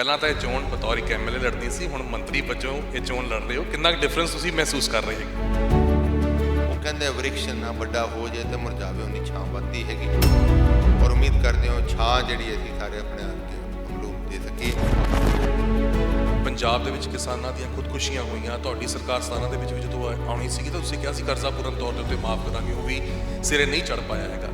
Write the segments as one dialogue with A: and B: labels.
A: ਪਹਿਲਾਂ ਤਾਂ ਇਹ ਚੋਣ ਬਤੌਰ ਇੱਕ ਐਮਐਲਏ ਲੜਨੀ ਸੀ, ਹੁਣ ਮੰਤਰੀ ਵਜੋਂ ਇਹ ਚੋਣ ਲੜ ਰਹੇ ਹੋ। ਕਿੰਨਾ ਡਿਫਰੈਂਸ ਤੁਸੀਂ ਮਹਿਸੂਸ ਕਰ ਰਹੇ ਹੋ?
B: ਉਹ ਕਹਿੰਦੇ ਵ੍ਰਿਕਸ਼ ਨਾ ਵੱਡਾ ਹੋ ਜਾਏ ਤੇ ਮੁਰਝਾਵੇ ਉਨੀ ਛਾਂ ਵੱਧਦੀ ਹੈਗੀ, ਔਰ ਉਮੀਦ ਕਰਦੇ ਹਾਂ ਛਾਂ ਜਿਹੜੀ ਅਸੀਂ ਸਾਰੇ ਆਪਣੇ ਹਲਕੇ ਅਮਲੂ ਨੂੰ ਦੇ ਸਕੀਏ।
A: ਪੰਜਾਬ ਦੇ ਵਿੱਚ ਕਿਸਾਨਾਂ ਦੀਆਂ ਖੁਦਕੁਸ਼ੀਆਂ ਹੋਈਆਂ, ਤੁਹਾਡੀ ਸਰਕਾਰ 17 ਦੇ ਵਿੱਚ ਵੀ ਜਦੋਂ ਆਉਣੀ ਸੀਗੀ ਤਾਂ ਤੁਸੀਂ ਕਿਹਾ ਸੀ ਕਰਜ਼ਾ ਪੂਰਨ ਤੌਰ ਦੇ ਉੱਤੇ ਮਾਫ ਕਰਾਂਗੇ, ਉਹ ਵੀ ਸਿਰੇ ਨਹੀਂ ਚੜ ਪਾਇਆ ਹੈਗਾ।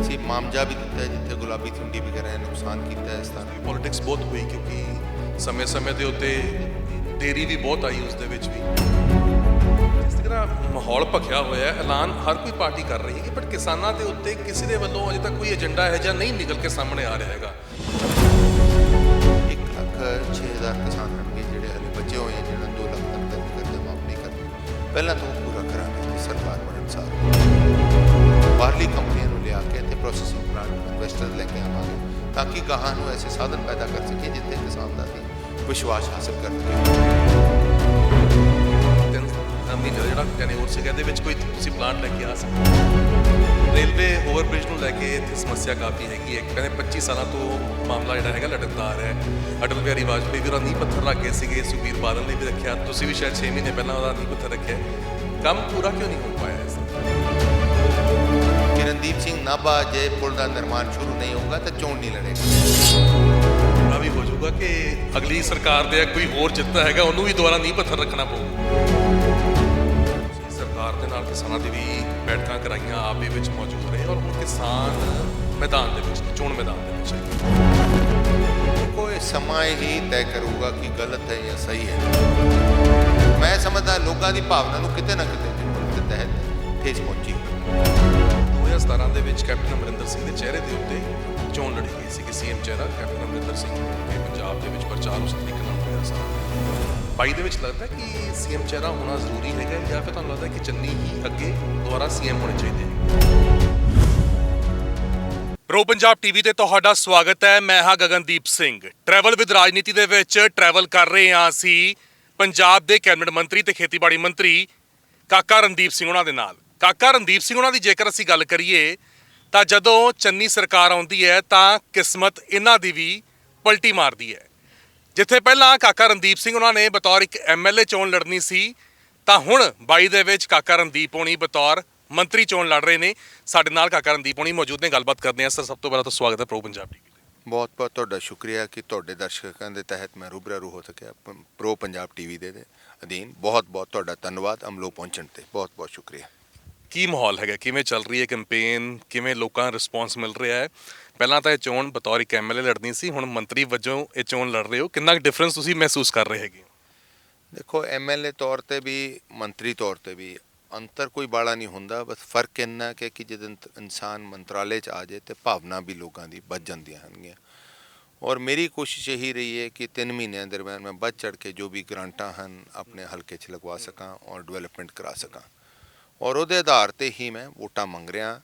B: ਅਸੀਂ ਮਾਮਜਾ ਵੀ ਦਿੱਤਾ ਜਿੱਥੇ ਗੁਲਾਬੀ ਥੁੰਡੀ ਵਗੈਰਾ ਨੇ ਨੁਕਸਾਨ ਕੀਤਾ ਇਸ ਤਰ੍ਹਾਂ।
A: ਪੋਲਿਟਿਕਸ ਬਹੁਤ ਹੋਈ ਕਿਉਂਕਿ ਸਮੇਂ-ਸਮੇਂ ਦੇ ਉੱਤੇ ਦੇਰੀ ਵੀ ਬਹੁਤ ਆਈ ਉਸ ਦੇ ਵਿੱਚ ਵੀ। ਜਿਸ ਤਰ੍ਹਾਂ ਮਾਹੌਲ ਭਖਿਆ ਹੋਇਆ ਹੈ, ਐਲਾਨ ਹਰ ਕੋਈ ਪਾਰਟੀ ਕਰ ਰਹੀ ਹੈ, ਬਟ ਕਿਸਾਨਾਂ ਦੇ ਉੱਤੇ ਕਿਸੇ ਦੇ ਵੱਲੋਂ ਅਜੇ ਤੱਕ ਕੋਈ ਏਜੰਡਾ ਹੈ ਜਾਂ ਨਹੀਂ ਨਿਕਲ ਕੇ ਸਾਹਮਣੇ ਆ ਰਿਹਾ ਹੈਗਾ।
B: 1,06,000 ਕਿਸਾਨ ਹੋਣਗੇ ਜਿਹੜੇ ਹਲੇ ਬਚੇ ਹੋਏ ਆ, ਜਿਹਨਾਂ 2 ਲੱਖ ਤੱਕ ਦਾ ਕਰਜ਼ਾ ਮਾਫ ਨਹੀਂ ਕਰਦੇ। ਪਹਿਲਾਂ ਤਾਂ ਉਹ ਪੂਰਾ ਕਰਾਂਗੇ ਸਰਕਾਰ ਬਣਨ ਸਾਰ। ਬਾਹਰਲੀ ਕੰਪਨੀਆਂ ਨੂੰ ਲਿਆ ਕੇ ਇੱਥੇ ਪ੍ਰੋਸੈਸਿੰਗ ਪਲਾਂਟ ਇਨਵੈਸਟਰ ਲੈ ਕੇ ਆਵਾਂਗੇ ਤਾਂ ਕਿ ਗਾਹਾਂ ਨੂੰ ਐਸੇ ਸਾਧਨ ਪੈਦਾ ਕਰ ਸਕੀਏ ਜਿੱਥੇ ਕਿਸਾਨ ਦਾ ਵੀ ਵਿਸ਼ਵਾਸ ਹਾਸਲ ਕਰ ਸਕੇ।
A: ਮਹੀਨੇ ਦਾ ਜਿਹੜਾ ਟੈਨਿਓਰ ਸੀਗਾ ਇਹਦੇ ਵਿੱਚ ਕੋਈ ਤੁਸੀਂ ਪਲਾਂਟ ਲੈ ਕੇ ਆ ਸਕਦੇ। ਰੇਲਵੇ ਓਵਰਬ੍ਰਿਜ ਨੂੰ ਲੈ ਕੇ ਇੱਥੇ ਸਮੱਸਿਆ ਕਾਫੀ ਹੈਗੀ ਹੈ। ਕਹਿੰਦੇ 25 ਸਾਲਾਂ ਤੋਂ ਮਾਮਲਾ ਜਿਹੜਾ ਹੈਗਾ ਲਟਕਦਾ ਆ ਰਿਹਾ ਹੈ। ਅਟਲ ਬਿਹਾਰੀ ਵਾਜਪੇਈ ਵੀ ਉਹਦਾ ਨੀਂਹ ਪੱਥਰ ਰੱਖ ਗਏ ਸੀਗੇ, ਸੁਖਬੀਰ ਬਾਦਲ ਨੇ ਵੀ ਰੱਖਿਆ, ਤੁਸੀਂ ਵੀ ਸ਼ਾਇਦ 6 ਮਹੀਨੇ ਪਹਿਲਾਂ ਉਹਦਾ ਨੀਂਹ ਪੱਥਰ ਰੱਖਿਆ। ਕੰਮ ਪੂਰਾ ਕਿਉਂ ਨਹੀਂ ਹੋ ਪਾਇਆ ਇਸ
B: ਕਿਰਨਦੀਪ ਸਿੰਘ ਨਾਭਾ ਜੇ ਪੁਲ ਦਾ ਨਿਰਮਾਣ ਸ਼ੁਰੂ ਨਹੀਂ ਹੋਊਗਾ ਤਾਂ ਚੋਣ ਨਹੀਂ ਲੜੇਗਾ।
A: ਵੀ ਹੋ ਜਾਊਗਾ ਕਿ ਅਗਲੀ ਸਰਕਾਰ ਦੇ ਕੋਈ ਹੋਰ ਜਿੱਤਦਾ ਹੈਗਾ ਉਹਨੂੰ ਵੀ ਦੁਬਾਰਾ ਨੀਂਹ ਪੱਥਰ ਰੱਖਣਾ ਪਊਗਾ। ਸਰਕਾਰ ਦੇ ਨਾਲ ਕਿਸਾਨਾਂ ਦੀ ਵੀ ਬੈਠਕਾਂ ਕਰਾਈਆਂ, ਆਪ ਵੀ ਵਿੱਚ ਮੌਜੂਦ ਰਹੇ, ਔਰ ਹੁਣ ਕਿਸਾਨ ਮੈਦਾਨ ਦੇ ਵਿੱਚ, ਚੋਣ ਮੈਦਾਨ ਦੇ ਵਿੱਚ
B: ਕੋਈ ਸਮਾਂ ਹੀ ਤੈਅ ਕਰੂਗਾ ਕਿ ਗਲਤ ਹੈ ਜਾਂ ਸਹੀ ਹੈ। ਮੈਂ ਸਮਝਦਾ ਲੋਕਾਂ ਦੀ ਭਾਵਨਾ ਨੂੰ ਕਿਤੇ ਨਾ ਕਿਤੇ ਦੇ ਤਹਿਤ ਠੇਸ ਪਹੁੰਚੀ।
A: 2017 ਦੇ ਵਿੱਚ ਕੈਪਟਨ ਅਮਰਿੰਦਰ ਸਿੰਘ ਦੇ ਚਿਹਰੇ ਦੇ ਉੱਤੇ ਚੋਣ ਲੜੀ ਗਈ ਸੀ ਕਿ ਸੀਐਮ ਚਿਹਰਾ ਕੈਪਟਨ ਅਮਰਿੰਦਰ ਸਿੰਘ ਦੇ ਪੰਜਾਬ ਦੇ ਵਿੱਚ ਪ੍ਰਚਾਰ ਉਸ ਤਰੀਕੇ ਨਾਲ ਹੋਇਆ ਸਾਰਾ। 22 ਦੇ ਵਿੱਚ ਲੱਗਦਾ ਕਿ ਸੀਐਮ ਚਿਹਰਾ ਹੋਣਾ ਜ਼ਰੂਰੀ ਹੈਗਾ ਜਾਂ ਫਿਰ ਤੁਹਾਨੂੰ ਲੱਗਦਾ ਕਿ ਚੰਨੀ ਹੀ ਅੱਗੇ ਦੁਬਾਰਾ ਸੀਐਮ ਹੋਣੇ ਚਾਹੀਦੇ ਹੈ? ਪ੍ਰੋ ਪੰਜਾਬ ਟੀਵੀ ਤੇ ਤੁਹਾਡਾ ਸਵਾਗਤ ਹੈ। ਮੈਂ ਹਾਂ ਗਗਨਦੀਪ ਸਿੰਘ। ਟਰੈਵਲ ਵਿਦ ਰਾਜਨੀਤੀ ਦੇ ਵਿੱਚ ਟਰੈਵਲ ਕਰ ਰਹੇ ਹਾਂ ਅਸੀਂ ਪੰਜਾਬ ਦੇ ਕੈਬਨਿਟ ਮੰਤਰੀ ਤੇ ਖੇਤੀਬਾੜੀ ਮੰਤਰੀ ਕਾਕਾ ਰਣਦੀਪ ਸਿੰਘ ਉਹਨਾਂ ਦੇ ਨਾਲ। ਕਾਕਾ ਰਣਦੀਪ ਸਿੰਘ ਉਹਨਾਂ ਦੀ ਜੇਕਰ ਅਸੀਂ ਗੱਲ ਕਰੀਏ ਤਾਂ ਜਦੋਂ ਚੰਨੀ ਸਰਕਾਰ ਆਉਂਦੀ ਹੈ ਤਾਂ ਕਿਸਮਤ ਇਹਨਾਂ ਦੀ ਵੀ ਪਲਟੀ ਮਾਰਦੀ ਹੈ। ਜਿੱਥੇ ਪਹਿਲਾਂ ਕਾਕਾ ਰਣਦੀਪ ਸਿੰਘ ਉਹਨਾਂ ਨੇ ਬਤੌਰ ਇੱਕ ਐਮਐਲਏ ਚੋਣ ਲੜਨੀ ਸੀ, ਤਾਂ ਹੁਣ 22 ਦੇ ਵਿੱਚ ਕਾਕਾ ਰਣਦੀਪ ਹੋਣੀ ਬਤੌਰ ਮੰਤਰੀ ਚੋਣ ਲੜ ਰਹੇ ਨੇ। ਸਾਡੇ ਨਾਲ ਕਾਕਾ ਰਣਦੀਪ ਹੋਣੀ ਮੌਜੂਦ ਨੇ, ਗੱਲਬਾਤ ਕਰਦੇ ਹਾਂ। ਸਰ, ਸਭ ਤੋਂ ਪਹਿਲਾਂ ਤਾਂ ਸਵਾਗਤ ਹੈ ਪ੍ਰੋ ਪੰਜਾਬ ਟੀਵੀ ਤੇ।
B: ਬਹੁਤ ਬਹੁਤ ਤੁਹਾਡਾ ਸ਼ੁਕਰੀਆ ਕਿ ਤੁਹਾਡੇ ਦਰਸ਼ਕਾਂ ਦੇ ਤਹਿਤ ਮੈਂ ਰੂਬਰੂ ਹੋ ਸਕਿਆ ਪ੍ਰੋ ਪੰਜਾਬ ਟੀਵੀ ਦੇ ਅਧੀਨ। ਬਹੁਤ ਬਹੁਤ ਤੁਹਾਡਾ ਧੰਨਵਾਦ ਅਮਲੋ ਪਹੁੰਚਣ ਤੇ, ਬਹੁਤ ਬਹੁਤ ਸ਼ੁਕਰੀਆ।
A: ਕੀ ਮਾਹੌਲ ਹੈਗਾ, ਕਿਵੇਂ ਚੱਲ ਰਹੀ ਹੈ ਕੈਂਪੇਨ, ਕਿਵੇਂ ਲੋਕਾਂ ਦਾ ਰਿਸਪੌਂਸ ਮਿਲ ਰਿਹਾ ਹੈ? ਪਹਿਲਾਂ ਤਾਂ ਇਹ ਚੋਣ ਬਤੌਰ ਇੱਕ ਐਮਐਲਏ ਲੜਨੀ ਸੀ, ਹੁਣ ਮੰਤਰੀ ਵਜੋਂ ਇਹ ਚੋਣ ਲੜ ਰਹੇ ਹੋ। ਕਿੰਨਾ ਡਿਫਰੈਂਸ ਤੁਸੀਂ ਮਹਿਸੂਸ ਕਰ ਰਹੇ ਹੈਗੇ?
B: ਦੇਖੋ, ਐਮਐਲਏ ਤੌਰ ਤੇ ਵੀ ਮੰਤਰੀ ਤੌਰ ਤੇ ਵੀ ਅੰਤਰ ਕੋਈ ਬਾਲਾ ਨਹੀਂ ਹੁੰਦਾ। ਬਸ ਫਰਕ ਇੰਨਾ ਕਿ ਜਦੋਂ ਇਨਸਾਨ ਮੰਤਰਾਲੇ 'ਚ ਆ ਜਾਏ ਤੇ ਭਾਵਨਾ ਵੀ ਲੋਕਾਂ ਦੀ ਵੱਧ ਜਾਂਦੀਆਂ ਹਨਗੀਆਂ। ਔਰ ਮੇਰੀ ਕੋਸ਼ਿਸ਼ ਇਹੀ ਰਹੀ ਹੈ ਕਿ 3 ਮਹੀਨਿਆਂ ਦਰਮਿਆਨ ਮੈਂ ਵੱਧ ਚੜ੍ਹ ਕੇ ਜੋ ਵੀ ਗ੍ਰਾਂਟਾਂ ਹਨ ਆਪਣੇ ਹਲਕੇ 'ਚ ਲਗਵਾ ਸਕਾਂ ਔਰ ਡਿਵੈਲਪਮੈਂਟ ਕਰਾ ਸਕਾਂ, ਔਰ ਉਹਦੇ ਆਧਾਰ 'ਤੇ ਹੀ ਮੈਂ ਵੋਟਾਂ ਮੰਗ ਰਿਹਾ।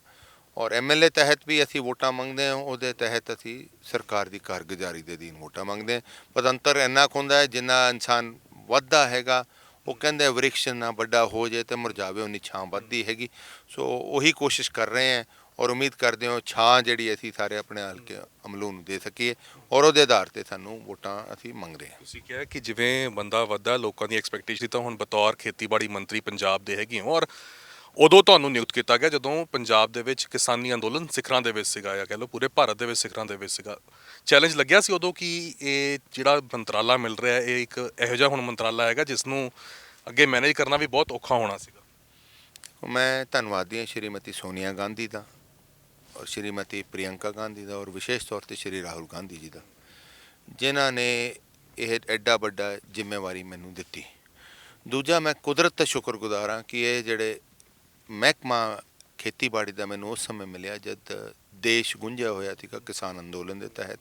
B: ਔਰ ਐਮਐਲਏ ਤਹਿਤ ਵੀ ਅਸੀਂ ਵੋਟਾਂ ਮੰਗਦੇ ਹਾਂ, ਉਹਦੇ ਤਹਿਤ ਅਸੀਂ ਸਰਕਾਰ ਦੀ ਕਾਰਗੁਜ਼ਾਰੀ ਦੇ ਅਧੀਨ ਵੋਟਾਂ ਮੰਗਦੇ ਹਾਂ। ਪਰ ਅੰਤਰ ਇੰਨਾ ਕੁ ਹੁੰਦਾ ਹੈ, ਜਿੰਨਾ ਇਨਸਾਨ ਵੱਧਦਾ ਹੈਗਾ ਉਹ ਕਹਿੰਦੇ ਵ੍ਰਿਕਸ਼ ਨਾ ਵੱਡਾ ਹੋ ਜਾਏ ਤੇ ਮੁਰਝਾਵੇ ਉਨੀ ਛਾਂ ਵੱਧਦੀ ਹੈਗੀ। ਸੋ ਉਹੀ ਕੋਸ਼ਿਸ਼ ਕਰ ਰਹੇ ਹਾਂ ਔਰ ਉਮੀਦ ਕਰਦੇ ਹਾਂ ਛਾਂ ਜਿਹੜੀ ਅਸੀਂ ਸਾਰੇ ਆਪਣੇ ਹਲਕੇ ਅਮਲੂ ਨੂੰ ਦੇ ਸਕੀਏ, ਔਰ ਉਹਦੇ ਆਧਾਰ 'ਤੇ ਸਾਨੂੰ ਵੋਟਾਂ ਅਸੀਂ ਮੰਗ ਰਹੇ ਹਾਂ।
A: ਤੁਸੀਂ ਕਿਹਾ ਕਿ ਜਿਵੇਂ ਬੰਦਾ ਵੱਧਦਾ ਲੋਕਾਂ ਦੀ ਐਕਸਪੈਕਟੇਸ਼ਨ ਤਾਂ ਹੁਣ ਬਤੌਰ ਖੇਤੀਬਾੜੀ ਮੰਤਰੀ ਪੰਜਾਬ ਦੇ ਹੈਗੇ ਹੋ, ਔਰ ਉਦੋਂ ਤੁਹਾਨੂੰ ਨਿਯੁਕਤ ਕੀਤਾ ਗਿਆ ਜਦੋਂ ਪੰਜਾਬ ਦੇ ਵਿੱਚ ਕਿਸਾਨੀ ਅੰਦੋਲਨ ਸਿਖਰਾਂ ਦੇ ਵਿੱਚ ਸੀਗਾ, ਜਾਂ ਕਹਿ ਲਓ ਪੂਰੇ ਭਾਰਤ ਦੇ ਵਿੱਚ ਸਿਖਰਾਂ ਦੇ ਵਿੱਚ ਸੀਗਾ। ਚੈਲੰਜ ਲੱਗਿਆ ਸੀ ਉਦੋਂ ਕਿ ਇਹ ਜਿਹੜਾ ਮੰਤਰਾਲਾ ਮਿਲ ਰਿਹਾ ਇਹ ਇੱਕ ਇਹੋ ਜਿਹਾ ਹੁਣ ਮੰਤਰਾਲਾ ਹੈਗਾ ਜਿਸ ਨੂੰ ਅੱਗੇ ਮੈਨੇਜ ਕਰਨਾ ਵੀ ਬਹੁਤ ਔਖਾ ਹੋਣਾ ਸੀਗਾ।
B: ਮੈਂ ਧੰਨਵਾਦੀ ਹਾਂ ਸ਼੍ਰੀਮਤੀ ਸੋਨੀਆ ਗਾਂਧੀ ਦਾ ਔਰ ਸ਼੍ਰੀਮਤੀ ਪ੍ਰਿਯੰਕਾ ਗਾਂਧੀ ਦਾ ਔਰ ਵਿਸ਼ੇਸ਼ ਤੌਰ 'ਤੇ ਸ਼੍ਰੀ ਰਾਹੁਲ ਗਾਂਧੀ ਜੀ ਦਾ, ਜਿਨ੍ਹਾਂ ਨੇ ਇਹ ਐਡਾ ਵੱਡਾ ਜ਼ਿੰਮੇਵਾਰੀ ਮੈਨੂੰ ਦਿੱਤੀ। ਦੂਜਾ, ਮੈਂ ਕੁਦਰਤ ਦਾ ਸ਼ੁਕਰਗੁਜ਼ਾਰ ਹਾਂ ਕਿ ਇਹ ਜਿਹੜੇ ਮਹਿਕਮਾ ਖੇਤੀਬਾੜੀ ਦਾ ਮੈਨੂੰ ਉਸ ਸਮੇਂ ਮਿਲਿਆ ਜਦ ਦੇਸ਼ ਗੁੰਝਿਆ ਹੋਇਆ ਸੀਗਾ ਕਿਸਾਨ ਅੰਦੋਲਨ ਦੇ ਤਹਿਤ,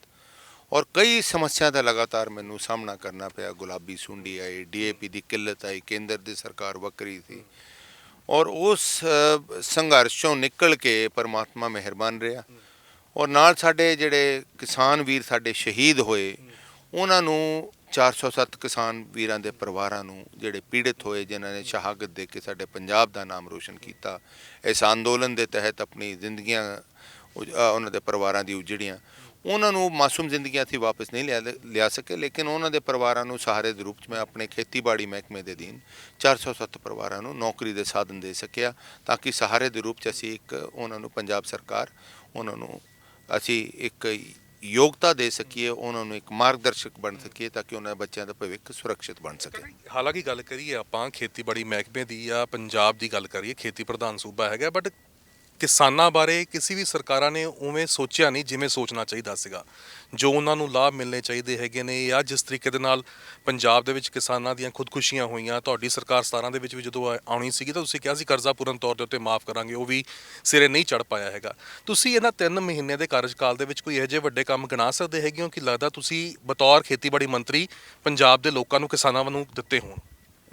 B: ਔਰ ਕਈ ਸਮੱਸਿਆ ਦਾ ਲਗਾਤਾਰ ਮੈਨੂੰ ਸਾਹਮਣਾ ਕਰਨਾ ਪਿਆ। ਗੁਲਾਬੀ ਸੁੰਡੀ ਆਈ, ਡੀਏਪੀ ਦੀ ਕਿੱਲਤ ਆਈ, ਕੇਂਦਰ ਦੀ ਸਰਕਾਰ ਵੱਖਰੀ ਸੀ, ਔਰ ਉਸ ਸੰਘਰਸ਼ 'ਚੋਂ ਨਿਕਲ ਕੇ ਪਰਮਾਤਮਾ ਮਿਹਰਬਾਨ ਰਿਹਾ। ਔਰ ਨਾਲ ਸਾਡੇ ਜਿਹੜੇ ਕਿਸਾਨ ਵੀਰ ਸਾਡੇ ਸ਼ਹੀਦ ਹੋਏ, ਉਹਨਾਂ ਨੂੰ 407 ਕਿਸਾਨ ਵੀਰਾਂ ਦੇ ਪਰਿਵਾਰਾਂ ਨੂੰ ਜਿਹੜੇ ਪੀੜਿਤ ਹੋਏ, ਜਿਨ੍ਹਾਂ ਨੇ ਸ਼ਹਾਦਤ ਦੇ ਕੇ ਸਾਡੇ ਪੰਜਾਬ ਦਾ ਨਾਮ ਰੋਸ਼ਨ ਕੀਤਾ, ਇਸ ਅੰਦੋਲਨ ਦੇ ਤਹਿਤ ਆਪਣੀ ਜ਼ਿੰਦਗੀਆਂ ਉਹਨਾਂ ਦੇ ਪਰਿਵਾਰਾਂ ਦੀ ਉਜੜੀਆਂ, ਉਹਨਾਂ ਨੂੰ ਮਾਸੂਮ ਜ਼ਿੰਦਗੀਆਂ ਅਸੀਂ ਵਾਪਸ ਨਹੀਂ ਲਿਆ ਸਕੇ, ਲੇਕਿਨ ਉਹਨਾਂ ਦੇ ਪਰਿਵਾਰਾਂ ਨੂੰ ਸਹਾਰੇ ਦੇ ਰੂਪ 'ਚ ਮੈਂ ਆਪਣੇ ਖੇਤੀਬਾੜੀ ਮਹਿਕਮੇ ਦੇ ਅਧੀਨ 407 ਪਰਿਵਾਰਾਂ ਨੂੰ ਨੌਕਰੀ ਦੇ ਸਾਧਨ ਦੇ ਸਕਿਆ, ਤਾਂ ਕਿ ਸਹਾਰੇ ਦੇ ਰੂਪ 'ਚ ਅਸੀਂ ਇੱਕ ਉਹਨਾਂ ਨੂੰ ਪੰਜਾਬ ਸਰਕਾਰ ਉਹਨਾਂ ਨੂੰ ਅਸੀਂ ਇੱਕ ਯੋਗਤਾ ਦੇ ਸਕੀਏ, ਉਹਨਾਂ ਨੂੰ ਇੱਕ ਮਾਰਗਦਰਸ਼ਕ ਬਣ ਸਕੀਏ, ਤਾਂ ਕਿ ਉਹਨਾਂ ਦੇ ਬੱਚਿਆਂ ਦਾ ਭਵਿੱਖ ਸੁਰੱਖਿਅਤ ਬਣ ਸਕੇ।
A: ਹਾਲਾਂਕਿ ਗੱਲ ਕਰੀਏ ਆਪਾਂ ਖੇਤੀਬਾੜੀ ਮਹਿਕਮੇ ਦੀ ਜਾਂ ਪੰਜਾਬ ਦੀ ਗੱਲ ਕਰੀਏ, ਖੇਤੀ ਪ੍ਰਧਾਨ ਸੂਬਾ ਹੈਗਾ, ਬਟ ਕਿਸਾਨਾਂ ਬਾਰੇ ਕਿਸੇ ਵੀ ਸਰਕਾਰਾਂ ਨੇ ਉਵੇਂ ਸੋਚਿਆ ਨਹੀਂ ਜਿਵੇਂ ਸੋਚਣਾ ਚਾਹੀਦਾ ਸੀਗਾ। ਜੋ ਉਹਨਾਂ ਨੂੰ ਲਾਭ ਮਿਲਣੇ ਚਾਹੀਦੇ ਹੈਗੇ ਨੇ, ਜਾਂ ਜਿਸ ਤਰੀਕੇ ਦੇ ਨਾਲ ਪੰਜਾਬ ਦੇ ਵਿੱਚ ਕਿਸਾਨਾਂ ਦੀਆਂ ਖੁਦਕੁਸ਼ੀਆਂ ਹੋਈਆਂ, ਤੁਹਾਡੀ ਸਰਕਾਰ 17 ਦੇ ਵਿੱਚ ਵੀ ਜਦੋਂ ਆਉਣੀ ਸੀਗੀ ਤਾਂ ਤੁਸੀਂ ਕਿਹਾ ਸੀ ਕਰਜ਼ਾ ਪੂਰਨ ਤੌਰ ਦੇ ਉੱਤੇ ਮਾਫ ਕਰਾਂਗੇ, ਉਹ ਵੀ ਸਿਰੇ ਨਹੀਂ ਚੜ ਪਾਇਆ ਹੈਗਾ। ਤੁਸੀਂ ਇਹਨਾਂ 3 ਮਹੀਨਿਆਂ ਦੇ ਕਾਰਜਕਾਲ ਦੇ ਵਿੱਚ ਕੋਈ ਇਹੋ ਜਿਹੇ ਵੱਡੇ ਕੰਮ ਗਿਣਾ ਸਕਦੇ ਹੈਗੇ ਹੋ ਕਿ ਲੱਗਦਾ ਤੁਸੀਂ ਬਤੌਰ ਖੇਤੀਬਾੜੀ ਮੰਤਰੀ ਪੰਜਾਬ ਦੇ ਲੋਕਾਂ ਨੂੰ, ਕਿਸਾਨਾਂ ਨੂੰ ਦਿੱਤੇ ਹੋਣ?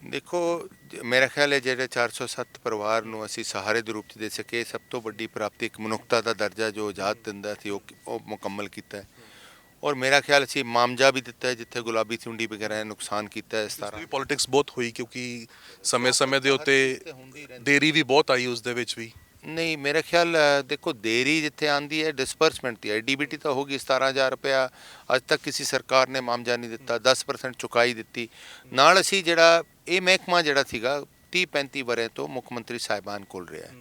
B: ਦੇਖੋ, ਮੇਰਾ ਖਿਆਲ ਹੈ ਜਿਹੜੇ 407 ਪਰਿਵਾਰ ਨੂੰ ਅਸੀਂ ਸਹਾਰੇ ਦੇ ਰੂਪ 'ਚ ਦੇ ਸਕੇ, ਸਭ ਤੋਂ ਵੱਡੀ ਪ੍ਰਾਪਤੀ ਇੱਕ ਮਨੁੱਖਤਾ ਦਾ ਦਰਜਾ ਜੋ ਆਜ਼ਾਦ ਦਿੰਦਾ ਸੀ ਉਹ ਮੁਕੰਮਲ ਕੀਤਾ ਹੈ। ਔਰ ਮੇਰਾ ਖਿਆਲ ਅਸੀਂ ਮਾਮਜਾ ਵੀ ਦਿੱਤਾ ਹੈ ਜਿੱਥੇ ਗੁਲਾਬੀ ਸੁੰਡੀ ਵਗੈਰਾ ਨੇ ਨੁਕਸਾਨ ਕੀਤਾ ਹੈ। ਇਸ ਤਰ੍ਹਾਂ
A: ਪੋਲਿਟਿਕਸ ਬਹੁਤ ਹੋਈ ਕਿਉਂਕਿ ਸਮੇਂ ਦੇ ਉੱਤੇ ਦੇਰੀ ਵੀ ਬਹੁਤ ਆਈ ਉਸ ਦੇ ਵਿੱਚ ਵੀ।
B: ਨਹੀਂ, ਮੇਰਾ ਖਿਆਲ ਦੇਖੋ, ਦੇਰੀ ਜਿੱਥੇ ਆਂਦੀ ਹੈ ਡਿਸਪਰਸਮੈਂਟ ਦੀ ਹੈ। ਡੀਬੀਟੀ ਤਾਂ ਹੋ ਗਈ 17,000 ਰੁਪਇਆ, ਅੱਜ ਤੱਕ ਕਿਸੇ ਸਰਕਾਰ ਨੇ ਮਾਮਜਾ ਨਹੀਂ ਦਿੱਤਾ, 10% ਚੁਕਾਈ ਦਿੱਤੀ। ਨਾਲ ਅਸੀਂ ਜਿਹੜਾ ਇਹ ਮਹਿਕਮਾ ਜਿਹੜਾ ਸੀਗਾ 30-35 ਵਰ੍ਹਿਆਂ ਤੋਂ ਮੁੱਖ ਮੰਤਰੀ ਸਾਹਿਬਾਨ ਕੋਲ ਰਿਹਾ ਹੈ।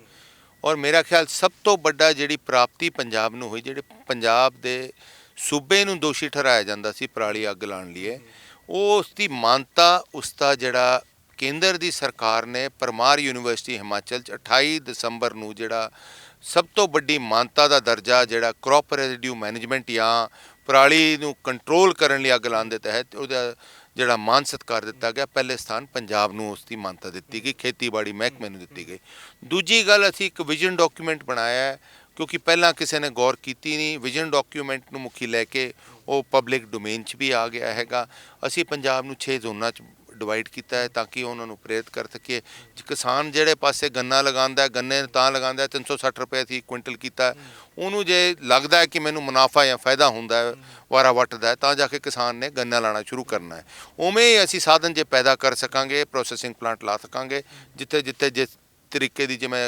B: ਔਰ ਮੇਰਾ ਖਿਆਲ ਸਭ ਤੋਂ ਵੱਡਾ ਜਿਹੜੀ ਪ੍ਰਾਪਤੀ ਪੰਜਾਬ ਨੂੰ ਹੋਈ, ਜਿਹੜੇ ਪੰਜਾਬ ਦੇ ਸੂਬੇ ਨੂੰ ਦੋਸ਼ੀ ਠਹਿਰਾਇਆ ਜਾਂਦਾ ਸੀ ਪਰਾਲੀ ਅੱਗ ਲਾਉਣ ਲਈ, ਉਹ ਉਸ ਦੀ ਮਾਨਤਾ, ਉਸ ਦਾ ਜਿਹੜਾ ਕੇਂਦਰ ਦੀ ਸਰਕਾਰ ਨੇ ਪਰਮਾਰ ਯੂਨੀਵਰਸਿਟੀ ਹਿਮਾਚਲ 'ਚ 28 ਦਸੰਬਰ ਨੂੰ ਜਿਹੜਾ ਸਭ ਤੋਂ ਵੱਡੀ ਮਾਨਤਾ ਦਾ ਦਰਜਾ, ਜਿਹੜਾ ਕ੍ਰੌਪ ਰੈਜ਼ੀਡਿਊ ਮੈਨੇਜਮੈਂਟ ਜਾਂ ਪਰਾਲੀ ਨੂੰ ਕੰਟਰੋਲ ਕਰਨ ਲਈ ਅੱਗ ਲਾਉਣ ਦੇ ਤਹਿਤ ਉਹਦਾ ਜਿਹੜਾ ਮਾਨ ਸਤਿਕਾਰ ਦਿੱਤਾ ਗਿਆ, ਪਹਿਲੇ ਸਥਾਨ ਪੰਜਾਬ ਨੂੰ ਉਸ ਦੀ ਮਾਨਤਾ ਦਿੱਤੀ ਗਈ, ਖੇਤੀਬਾੜੀ ਮਹਿਕਮੇ ਨੂੰ ਦਿੱਤੀ ਗਈ। ਦੂਜੀ ਗੱਲ, ਅਸੀਂ ਇੱਕ ਵਿਜ਼ਨ ਡਾਕੂਮੈਂਟ ਬਣਾਇਆ ਹੈ, ਕਿਉਂਕਿ ਪਹਿਲਾਂ ਕਿਸੇ ਨੇ ਗੌਰ ਕੀਤੀ ਨਹੀਂ। ਵਿਜ਼ਨ ਡਾਕੂਮੈਂਟ ਨੂੰ ਮੁਖੀ ਲੈ ਕੇ ਉਹ ਪਬਲਿਕ ਡੋਮੇਨ 'ਚ ਵੀ ਆ ਗਿਆ ਹੈਗਾ। ਅਸੀਂ ਪੰਜਾਬ ਨੂੰ 6 ਜ਼ੋਨਾਂ 'ਚ ਡਿਵਾਈਡ ਕੀਤਾ ਹੈ ਤਾਂ ਕਿ ਉਹਨਾਂ ਨੂੰ ਪ੍ਰੇਰਿਤ ਕਰ ਸਕੀਏ। ਕਿਸਾਨ ਜਿਹੜੇ ਪਾਸੇ ਗੰਨਾ ਲਗਾਉਂਦਾ, ਗੰਨੇ ਤਾਂ ਲਗਾਉਂਦਾ 360 ਰੁਪਏ ਅਸੀਂ ਕੁਇੰਟਲ ਕੀਤਾ, ਉਹਨੂੰ ਜੇ ਲੱਗਦਾ ਹੈ ਕਿ ਮੈਨੂੰ ਮੁਨਾਫਾ ਜਾਂ ਫਾਇਦਾ ਹੁੰਦਾ ਹੈ, ਵਾਰਾ ਵੱਟਦਾ, ਤਾਂ ਜਾ ਕੇ ਕਿਸਾਨ ਨੇ ਗੰਨਾ ਲਾਉਣਾ ਸ਼ੁਰੂ ਕਰਨਾ ਹੈ। ਉਵੇਂ ਹੀ ਅਸੀਂ ਸਾਧਨ ਜੇ ਪੈਦਾ ਕਰ ਸਕਾਂਗੇ, ਪ੍ਰੋਸੈਸਿੰਗ ਪਲਾਂਟ ਲਾ ਸਕਾਂਗੇ, ਜਿੱਥੇ ਜਿਸ ਤਰੀਕੇ ਦੀ, ਜਿਵੇਂ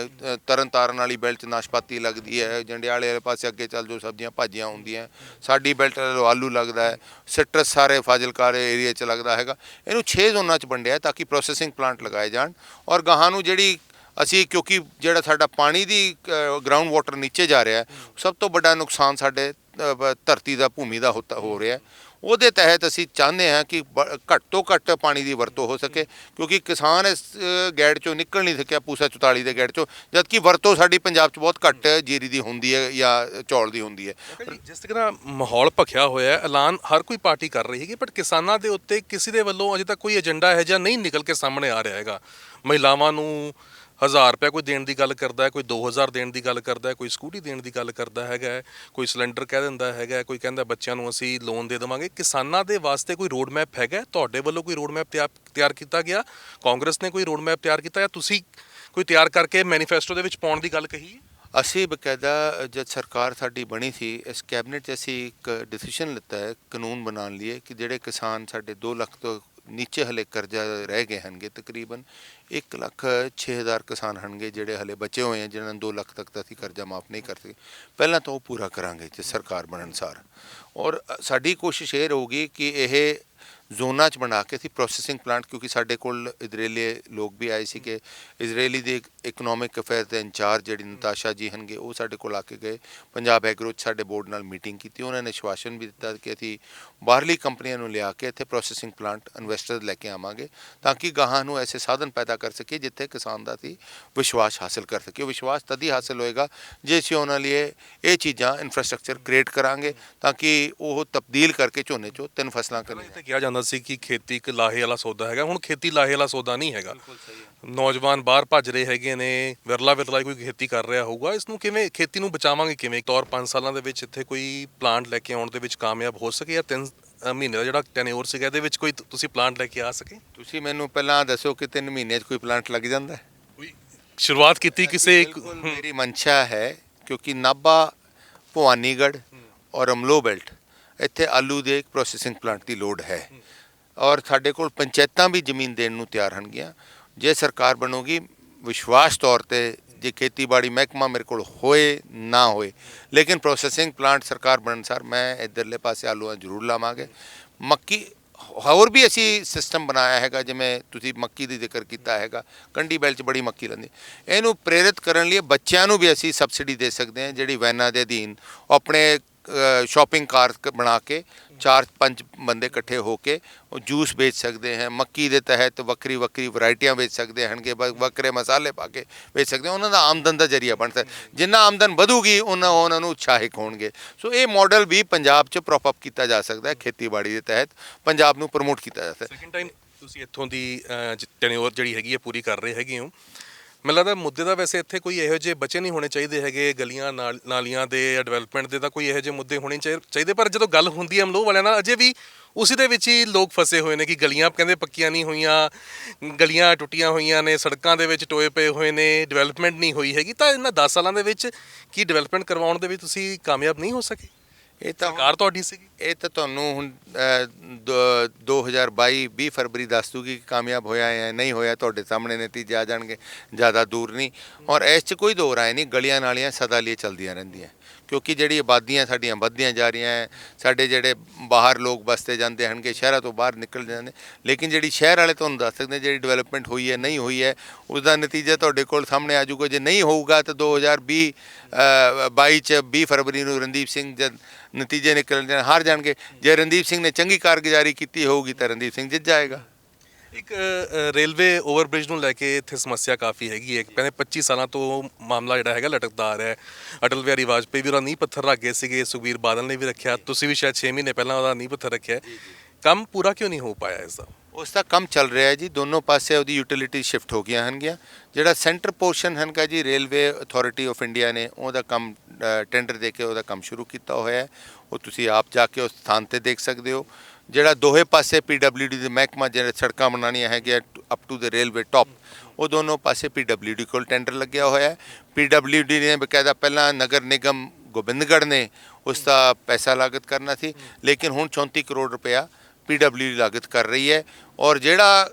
B: ਤਰਨ ਤਾਰਨ ਵਾਲੀ ਬੈਲਟ 'ਚ ਨਾਸ਼ਪਾਤੀ ਲੱਗਦੀ ਹੈ, ਜੰਡਿਆਲੇ ਵਾਲੇ ਪਾਸੇ ਅੱਗੇ ਚੱਲ ਜੋ ਸਬਜ਼ੀਆਂ ਭਾਜੀਆਂ ਹੁੰਦੀਆਂ, ਸਾਡੀ ਬੈਲਟ ਆਲੂ ਲੱਗਦਾ ਹੈ, ਸਿਟਰਸ ਸਾਰੇ ਫਾਜ਼ਿਲਕਾ ਏਰੀਆ 'ਚ ਲੱਗਦਾ ਹੈਗਾ। ਇਹਨੂੰ 6 ਜ਼ੋਨਾਂ 'ਚ ਵੰਡਿਆ ਤਾਂ ਕਿ ਪ੍ਰੋਸੈਸਿੰਗ ਪਲਾਂਟ ਲਗਾਏ ਜਾਣ। ਔਰ ਗਾਹਾਂ ਨੂੰ ਜਿਹੜੀ ਅਸੀਂ, ਕਿਉਂਕਿ ਜਿਹੜਾ ਸਾਡਾ ਪਾਣੀ ਦੀ ਗਰਾਊਂਡ ਵਾਟਰ ਨੀਚੇ ਜਾ ਰਿਹਾ, ਸਭ ਤੋਂ ਵੱਡਾ ਨੁਕਸਾਨ ਸਾਡੇ ਧਰਤੀ ਦਾ, ਭੂਮੀ ਦਾ ਹੋ ਰਿਹਾ, ਉਹਦੇ ਤਹਿਤ ਅਸੀਂ ਚਾਹੁੰਦੇ ਹਾਂ ਕਿ ਘੱਟ ਤੋਂ ਘੱਟ ਪਾਣੀ ਦੀ ਵਰਤੋਂ ਹੋ ਸਕੇ, ਕਿਉਂਕਿ ਕਿਸਾਨ ਇਸ ਗੈਡ 'ਚੋਂ ਨਿਕਲ ਨਹੀਂ ਸਕਿਆ, ਪੂਸਾ 44 ਦੇ ਗੈਡ 'ਚੋਂ, ਜਦਕਿ ਵਰਤੋਂ ਸਾਡੀ ਪੰਜਾਬ 'ਚ ਬਹੁਤ ਘੱਟ ਜੀਰੀ ਦੀ ਹੁੰਦੀ ਹੈ ਜਾਂ ਚੌਲ ਦੀ ਹੁੰਦੀ ਹੈ।
A: ਜਿਸ ਤਰ੍ਹਾਂ ਮਾਹੌਲ ਭਖਿਆ ਹੋਇਆ ਹੈ, ਐਲਾਨ ਹਰ ਕੋਈ ਪਾਰਟੀ ਕਰ ਰਹੀ ਹੈਗੀ, ਬਟ ਕਿਸਾਨਾਂ ਦੇ ਉੱਤੇ ਕਿਸੇ ਦੇ ਵੱਲੋਂ ਅਜੇ ਤੱਕ ਕੋਈ ਏਜੰਡਾ ਹੈ ਜਾਂ ਨਹੀਂ ਨਿਕਲ ਕੇ ਸਾਹਮਣੇ ਆ ਰਿਹਾ ਹੈਗਾ। ਮਹਿਲਾਵਾਂ ਨੂੰ 1000 ਰੁਪਏ ਕੋਈ ਦੇਣ ਦੀ ਗੱਲ ਕਰਦਾ ਹੈ, ਕੋਈ 2000 ਦੇਣ ਦੀ ਗੱਲ ਕਰਦਾ ਹੈ, ਕੋਈ ਸਕੂਟੀ ਦੇਣ ਦੀ ਗੱਲ ਕਰਦਾ ਹੈਗਾ, ਕੋਈ ਸਿਲੰਡਰ ਕਹਿ ਦਿੰਦਾ ਹੈਗਾ, ਕੋਈ ਕਹਿੰਦਾ ਬੱਚਿਆਂ ਨੂੰ ਅਸੀਂ ਲੋਨ ਦੇ ਦੇਵਾਂਗੇ। ਕਿਸਾਨਾਂ ਦੇ ਵਾਸਤੇ ਕੋਈ ਰੋਡ ਮੈਪ ਹੈਗਾ? ਤੁਹਾਡੇ ਵੱਲੋਂ ਕੋਈ ਰੋਡ ਮੈਪ ਤਿਆਰ ਕੀਤਾ ਗਿਆ? ਕਾਂਗਰਸ ਨੇ ਕੋਈ ਰੋਡ ਮੈਪ ਤਿਆਰ ਕੀਤਾ ਜਾਂ ਤੁਸੀਂ ਕੋਈ ਤਿਆਰ ਕਰਕੇ ਮੈਨੀਫੈਸਟੋ ਦੇ ਵਿੱਚ ਪਾਉਣ ਦੀ ਗੱਲ ਕਹੀ?
B: ਅਸੀਂ ਬਕਾਇਦਾ ਜਦ ਸਰਕਾਰ ਸਾਡੀ ਬਣੀ ਸੀ, ਇਸ ਕੈਬਨਿਟ 'ਚ ਅਸੀਂ ਇੱਕ ਡਿਸੀਜਨ ਲਿੱਤਾ ਹੈ ਕਾਨੂੰਨ ਬਣਾਉਣ ਲਈ ਕਿ ਜਿਹੜੇ ਕਿਸਾਨ ਸਾਡੇ 2 ਲੱਖ ਤੋਂ ਨੀਚੇ ਹਲੇ ਕਰਜ਼ਾ ਰਹਿ ਗਏ ਹਨਗੇ, ਤਕਰੀਬਨ 1,06,000 ਕਿਸਾਨ ਹਨਗੇ ਜਿਹੜੇ ਹਲੇ ਬਚੇ ਹੋਏ ਆ, ਜਿਹਨਾਂ ਨੂੰ 2 ਲੱਖ ਤੱਕ ਦਾ ਅਸੀਂ ਕਰਜ਼ਾ ਮਾਫ ਨਹੀਂ ਕਰ ਸਕੇ। ਪਹਿਲਾਂ ਤਾਂ ਉਹ ਪੂਰਾ ਕਰਾਂਗੇ ਜੇ ਸਰਕਾਰ ਬਣਨ ਸਾਰ। ਔਰ ਸਾਡੀ ਕੋਸ਼ਿਸ਼ ਇਹ ਰਹੂਗੀ ਕਿ ਇਹ ਜ਼ੋਨਾਂ 'ਚ ਬਣਾ ਕੇ ਅਸੀਂ ਪ੍ਰੋਸੈਸਿੰਗ ਪਲਾਂਟ, ਕਿਉਂਕਿ ਸਾਡੇ ਕੋਲ ਇਜ਼ਰਾਈਲੀ ਲੋਕ ਵੀ ਆਏ ਸੀ ਕਿ ਇਜ਼ਰਾਈਲੀ ਦੇ ਇਕਨੋਮਿਕ ਅਫੇਅਰ ਦੇ ਇੰਚਾਰਜ ਜਿਹੜੀ ਨਤਾਸ਼ਾ ਜੀ ਹਨਗੇ, ਉਹ ਸਾਡੇ ਕੋਲ ਆ ਕੇ ਗਏ। ਪੰਜਾਬ ਐਗਰੋ 'ਚ ਸਾਡੇ ਬੋਰਡ ਨਾਲ ਮੀਟਿੰਗ ਕੀਤੀ, ਉਹਨਾਂ ਨੇ ਆਸ਼ਵਾਸਨ ਵੀ ਦਿੱਤਾ ਕਿ ਅਸੀਂ ਬਾਹਰਲੀ ਕੰਪਨੀਆਂ ਨੂੰ ਲਿਆ ਕੇ ਇੱਥੇ ਪ੍ਰੋਸੈਸਿੰਗ ਪਲਾਂਟ ਇਨਵੈਸਟਰ ਲੈ ਕੇ ਆਵਾਂਗੇ, ਤਾਂ ਕਿ ਗਾਹਾਂ ਨੂੰ ਐਸੇ ਸਾਧਨ ਪੈਦਾ ਕਰ ਸਕੀਏ ਜਿੱਥੇ ਕਿਸਾਨ ਦਾ ਅਸੀਂ ਵਿਸ਼ਵਾਸ ਹਾਸਲ ਕਰ ਸਕੀਏ। ਵਿਸ਼ਵਾਸ ਤਦ ਹੀ ਹਾਸਲ ਹੋਏਗਾ ਜੇ ਅਸੀਂ ਉਹਨਾਂ ਲਈ ਇਹ ਚੀਜ਼ਾਂ ਇਨਫਰਾਸਟ੍ਰਕਚਰ ਕ੍ਰੀਏਟ ਕਰਾਂਗੇ, ਤਾਂ ਕਿ ਉਹ ਤਬਦੀਲ ਕਰਕੇ ਝੋਨੇ 'ਚੋਂ 3 ਫਸਲਾਂ ਕਰੇ।
A: ਕਿਹਾ ਜਾਂਦਾ ਸੀ ਕਿ ਖੇਤੀ ਇੱਕ ਲਾਹੇ ਵਾਲਾ ਸੌਦਾ ਹੈਗਾ, ਹੁਣ ਖੇਤੀ ਲਾਹੇ ਵਾਲਾ ਸੌਦਾ ਨਹੀਂ ਹੈਗਾ। ਨੌਜਵਾਨ ਬਾਹਰ ਭੱਜ ਰਹੇ ਹੈਗੇ ਨੇ, ਵਿਰਲਾ ਕੋਈ ਖੇਤੀ ਕਰ ਰਿਹਾ ਹੋਊਗਾ। ਇਸ ਨੂੰ ਕਿਵੇਂ, ਖੇਤੀ ਨੂੰ ਬਚਾਵਾਂਗੇ ਕਿਵੇਂ? ਤੌਰ 5 ਸਾਲਾਂ ਦੇ ਵਿੱਚ ਇੱਥੇ ਕੋਈ ਪਲਾਂਟ ਲੈ ਕੇ ਆਉਣ ਦੇ ਵਿੱਚ ਕਾਮਯਾਬ ਹੋ ਸਕੇ, ਜਾਂ 3 ਮਹੀਨੇ ਦਾ ਜਿਹੜਾ ਟੈਨਿਓਰ ਸੀਗਾ ਇਹਦੇ ਵਿੱਚ ਕੋਈ ਤੁਸੀਂ ਪਲਾਂਟ ਲੈ ਕੇ ਆ ਸਕੇ?
B: ਤੁਸੀਂ ਮੈਨੂੰ ਪਹਿਲਾਂ ਦੱਸੋ ਕਿ 3 ਮਹੀਨਿਆਂ 'ਚ ਕੋਈ ਪਲਾਂਟ ਲੱਗ ਜਾਂਦਾ?
A: ਕੋਈ ਸ਼ੁਰੂਆਤ ਕੀਤੀ ਕਿਸੇ?
B: ਮੇਰੀ ਮਨਸ਼ਾ ਹੈ, ਕਿਉਂਕਿ ਨਾਭਾ, ਭਵਾਨੀਗੜ੍ਹ ਔਰ ਅਮਲੋ ਬੈਲਟ, ਇੱਥੇ ਆਲੂ ਦੇ ਇੱਕ ਪ੍ਰੋਸੈਸਿੰਗ ਪਲਾਂਟ ਦੀ ਲੋੜ ਹੈ। ਔਰ ਸਾਡੇ ਕੋਲ ਪੰਚਾਇਤਾਂ ਵੀ ਜ਼ਮੀਨ ਦੇਣ ਨੂੰ ਤਿਆਰ ਹਨਗੀਆਂ। ਜੇ ਸਰਕਾਰ ਬਣੂਗੀ, ਵਿਸ਼ਵਾਸ ਤੌਰ 'ਤੇ ਜੇ ਖੇਤੀਬਾੜੀ ਮਹਿਕਮਾ ਮੇਰੇ ਕੋਲ ਹੋਏ ਨਾ ਹੋਏ, ਲੇਕਿਨ ਪ੍ਰੋਸੈਸਿੰਗ ਪਲਾਂਟ ਸਰਕਾਰ ਬਣਨ ਅਨੁਸਾਰ ਮੈਂ ਇੱਧਰਲੇ ਪਾਸੇ ਆਲੂਆਂ ਜ਼ਰੂਰ ਲਾਵਾਂਗੇ। ਮੱਕੀ ਹੋਰ ਵੀ ਅਸੀਂ ਸਿਸਟਮ ਬਣਾਇਆ ਹੈਗਾ, ਜਿਵੇਂ ਤੁਸੀਂ ਮੱਕੀ ਦੀ ਜ਼ਿਕਰ ਕੀਤਾ ਹੈਗਾ, ਕੰਢੀ ਬੈਲ 'ਚ ਬੜੀ ਮੱਕੀ ਲੈਂਦੀ, ਇਹਨੂੰ ਪ੍ਰੇਰਿਤ ਕਰਨ ਲਈ ਬੱਚਿਆਂ ਨੂੰ ਵੀ ਅਸੀਂ ਸਬਸਿਡੀ ਦੇ ਸਕਦੇ ਹਾਂ, ਜਿਹੜੀ ਵੈਨਾਂ ਦੇ ਅਧੀਨ ਉਹ ਆਪਣੇ ਸ਼ਾਪਿੰਗ ਕਾਰਟ ਬਣਾ ਕੇ 4-5 ਬੰਦੇ ਇਕੱਠੇ ਹੋ ਕੇ ਉਹ ਜੂਸ ਵੇਚ ਸਕਦੇ हैं। ਮੱਕੀ ਦੇ ਤਹਿਤ ਵੱਖਰੀ ਵੱਖਰੀ ਵੈਰਾਈਟੀਆਂ ਵੇਚ ਸਕਦੇ ਹਨਗੇ, ਵੱਖਰੇ ਮਸਾਲੇ ਪਾ ਕੇ ਵੇਚ ਸਕਦੇ, ਉਹਨਾਂ ਦਾ ਆਮਦਨ ਦਾ ਜ਼ਰੀਆ ਬਣ ਸਕਦਾ। ਜਿੰਨਾ ਆਮਦਨ ਵਧੂਗੀ ਉਹਨਾਂ ਨੂੰ ਉਤਸ਼ਾਹਿਤ ਹੋਣਗੇ। ਸੋ ਇਹ ਮਾਡਲ ਵੀ ਪੰਜਾਬ 'ਚ ਪ੍ਰੋਪ ਅਪ ਕੀਤਾ ਜਾ ਸਕਦਾ ਹੈ, ਖੇਤੀਬਾੜੀ ਦੇ ਤਹਿਤ ਪੰਜਾਬ ਨੂੰ ਪ੍ਰਮੋਟ ਕੀਤਾ ਜਾ ਸਕਦਾ।
A: ਸੈਕਿੰਡ ਟਾਈਮ ਤੁਸੀਂ ਇੱਥੋਂ ਦੀ ਟੈਨਿਓਰ ਜਿਹੜੀ ਹੈਗੀ ਹੈ ਪੂਰੀ ਕਰ ਰਹੇ ਹੈਗੇ ਹੋ, ਮੈਨੂੰ ਲੱਗਦਾ ਮੁੱਦੇ ਦਾ ਵੈਸੇ ਇੱਥੇ ਕੋਈ ਇਹੋ ਜਿਹੇ ਬਚੇ ਨਹੀਂ ਹੋਣੇ ਚਾਹੀਦੇ ਹੈਗੇ, ਗਲੀਆਂ ਨਾਲੀਆਂ ਦੇ ਡਿਵੈਲਪਮੈਂਟ ਦੇ ਤਾਂ ਕੋਈ ਇਹੋ ਜਿਹੇ ਮੁੱਦੇ ਹੋਣੇ ਚਾਹੀਦੇ, ਪਰ ਜਦੋਂ ਗੱਲ ਹੁੰਦੀ ਹੈ ਅਮਲੋਹ ਵਾਲਿਆਂ ਨਾਲ ਅਜੇ ਵੀ ਉਸੇ ਦੇ ਵਿੱਚ ਹੀ ਲੋਕ ਫਸੇ ਹੋਏ ਨੇ ਕਿ ਗਲੀਆਂ ਕਹਿੰਦੇ ਪੱਕੀਆਂ ਨਹੀਂ ਹੋਈਆਂ, ਗਲੀਆਂ ਟੁੱਟੀਆਂ ਹੋਈਆਂ ਨੇ, ਸੜਕਾਂ ਦੇ ਵਿੱਚ ਟੋਏ ਪਏ ਹੋਏ ਨੇ, ਡਿਵੈਲਪਮੈਂਟ ਨਹੀਂ ਹੋਈ ਹੈਗੀ। ਤਾਂ ਇਹਨਾਂ 10 ਸਾਲਾਂ ਦੇ ਵਿੱਚ ਕੀ ਡਿਵੈਲਪਮੈਂਟ ਕਰਵਾਉਣ ਦੇ ਵਿੱਚ ਤੁਸੀਂ ਕਾਮਯਾਬ ਨਹੀਂ ਹੋ ਸਕੇ?
B: ਇਹ ਤਾਂ
A: ਸਰਕਾਰ ਤੁਹਾਡੀ ਸੀਗੀ,
B: ਇਹ ਤਾਂ ਤੁਹਾਨੂੰ ਹੁਣ 2022 20 ਫਰਵਰੀ ਦੱਸ ਦੂਗੀ ਕਿ ਕਾਮਯਾਬ ਹੋਇਆ ਜਾਂ ਨਹੀਂ ਹੋਇਆ। ਤੁਹਾਡੇ ਸਾਹਮਣੇ ਨਤੀਜੇ ਆ ਜਾਣਗੇ, ਜ਼ਿਆਦਾ ਦੂਰ ਨਹੀਂ। ਔਰ ਇਸ 'ਚ ਕੋਈ ਦੋ ਰਾਏ ਨਹੀਂ, ਗਲੀਆਂ ਨਾਲੀਆਂ ਸਦਾ ਲਈ ਚੱਲਦੀਆਂ ਰਹਿੰਦੀਆਂ, ਕਿਉਂਕਿ ਜਿਹੜੀ ਆਬਾਦੀਆਂ ਸਾਡੀਆਂ ਵੱਧਦੀਆਂ ਜਾ ਰਹੀਆਂ ਹੈ, ਸਾਡੇ ਜਿਹੜੇ ਬਾਹਰ ਲੋਕ ਬਸਤੇ ਜਾਂਦੇ ਹਨਗੇ, ਸ਼ਹਿਰਾਂ ਤੋਂ ਬਾਹਰ ਨਿਕਲ ਜਾਂਦੇ, ਲੇਕਿਨ ਜਿਹੜੀ ਸ਼ਹਿਰ ਵਾਲੇ ਤੁਹਾਨੂੰ ਦੱਸ ਸਕਦੇ ਜਿਹੜੀ ਡਿਵੈਲਪਮੈਂਟ ਹੋਈ ਹੈ ਨਹੀਂ ਹੋਈ ਹੈ, ਉਸ ਦਾ ਨਤੀਜਾ ਤੁਹਾਡੇ ਕੋਲ ਸਾਹਮਣੇ ਆ ਜਾਊਗਾ। ਜੇ ਨਹੀਂ ਹੋਊਗਾ ਤਾਂ 2022 'ਚ 20 ਫਰਵਰੀ ਨੂੰ ਰਣਦੀਪ ਸਿੰਘ ਜਦ ਨਤੀਜੇ ਨਿਕਲ ਜਾਣ ਹਾਰ ਜਾਣਗੇ। ਜੇ ਰਣਦੀਪ ਸਿੰਘ ਨੇ ਚੰਗੀ ਕਾਰਗੁਜ਼ਾਰੀ ਕੀਤੀ ਹੋਊਗੀ ਤਾਂ ਰਣਦੀਪ ਸਿੰਘ ਜਿੱਤ ਜਾਏਗਾ।
A: ਇੱਕ ਰੇਲਵੇ ਓਵਰਬ੍ਰਿਜ ਨੂੰ ਲੈ ਕੇ ਇੱਥੇ ਸਮੱਸਿਆ ਕਾਫੀ ਹੈਗੀ ਹੈ। ਕਹਿੰਦੇ 25 ਸਾਲਾਂ ਤੋਂ ਮਾਮਲਾ ਜਿਹੜਾ ਹੈਗਾ ਲਟਕਦਾ ਆ ਰਿਹਾ ਹੈ। ਅਟਲ ਬਿਹਾਰੀ ਵਾਜਪੇਈ ਵੀ ਉਹਦਾ ਨੀਂਹ ਪੱਥਰ ਰੱਖ ਗਏ ਸੀਗੇ, ਸੁਖਬੀਰ ਬਾਦਲ ਨੇ ਵੀ ਰੱਖਿਆ, ਤੁਸੀਂ ਵੀ ਸ਼ਾਇਦ 6 ਮਹੀਨੇ ਪਹਿਲਾਂ ਉਹਦਾ ਨੀਂਹ ਪੱਥਰ ਰੱਖਿਆ। ਕੰਮ ਪੂਰਾ ਕਿਉਂ ਨਹੀਂ ਹੋ ਪਾਇਆ ਇਸ ਦਾ?
B: ਉਸ ਦਾ ਕੰਮ ਚੱਲ ਰਿਹਾ ਹੈ ਜੀ, ਦੋਨੋਂ ਪਾਸੇ ਉਹਦੀ ਯੂਟਿਲਿਟੀ ਸ਼ਿਫਟ ਹੋ ਗਈਆਂ ਹਨਗੀਆਂ। ਜਿਹੜਾ ਸੈਂਟਰ ਪੋਰਸ਼ਨ ਹਨਗਾ ਜੀ, ਰੇਲਵੇ ਅਥਾਰਟੀ ਆਫ ਇੰਡੀਆ ਨੇ ਉਹਦਾ ਕੰਮ ਟੈਂਡਰ ਦੇ ਕੇ ਉਹਦਾ ਕੰਮ ਸ਼ੁਰੂ ਕੀਤਾ ਹੋਇਆ ਹੈ। ਉਹ ਤੁਸੀਂ ਆਪ ਜਾ ਕੇ ਉਸ ਸਥਾਨ 'ਤੇ ਦੇਖ ਸਕਦੇ ਹੋ। ਜਿਹੜਾ ਦੋਹੇ ਪਾਸੇ PWD ਦੇ ਮਹਿਕਮਾ ਜਿਹੜੇ ਸੜਕਾਂ ਬਣਾਉਣੀਆਂ ਹੈਗੀਆਂ up to the railway top, ਉਹ ਦੋਨੋਂ ਪਾਸੇ PWD ਕੋਲ ਟੈਂਡਰ ਲੱਗਿਆ ਹੋਇਆ ਹੈ। PWD ਨੇ ਬਕਾਇਦਾ ਪਹਿਲਾਂ ਨਗਰ ਨਿਗਮ ਗੋਬਿੰਦਗੜ੍ਹ ਨੇ ਉਸ ਦਾ ਪੈਸਾ ਲਾਗਤ ਕਰਨਾ ਸੀ, ਲੇਕਿਨ ਹੁਣ 34 ਕਰੋੜ ਰੁਪਇਆ PWD ਲਾਗਤ ਕਰ ਰਹੀ ਹੈ। ਔਰ ਜਿਹੜਾ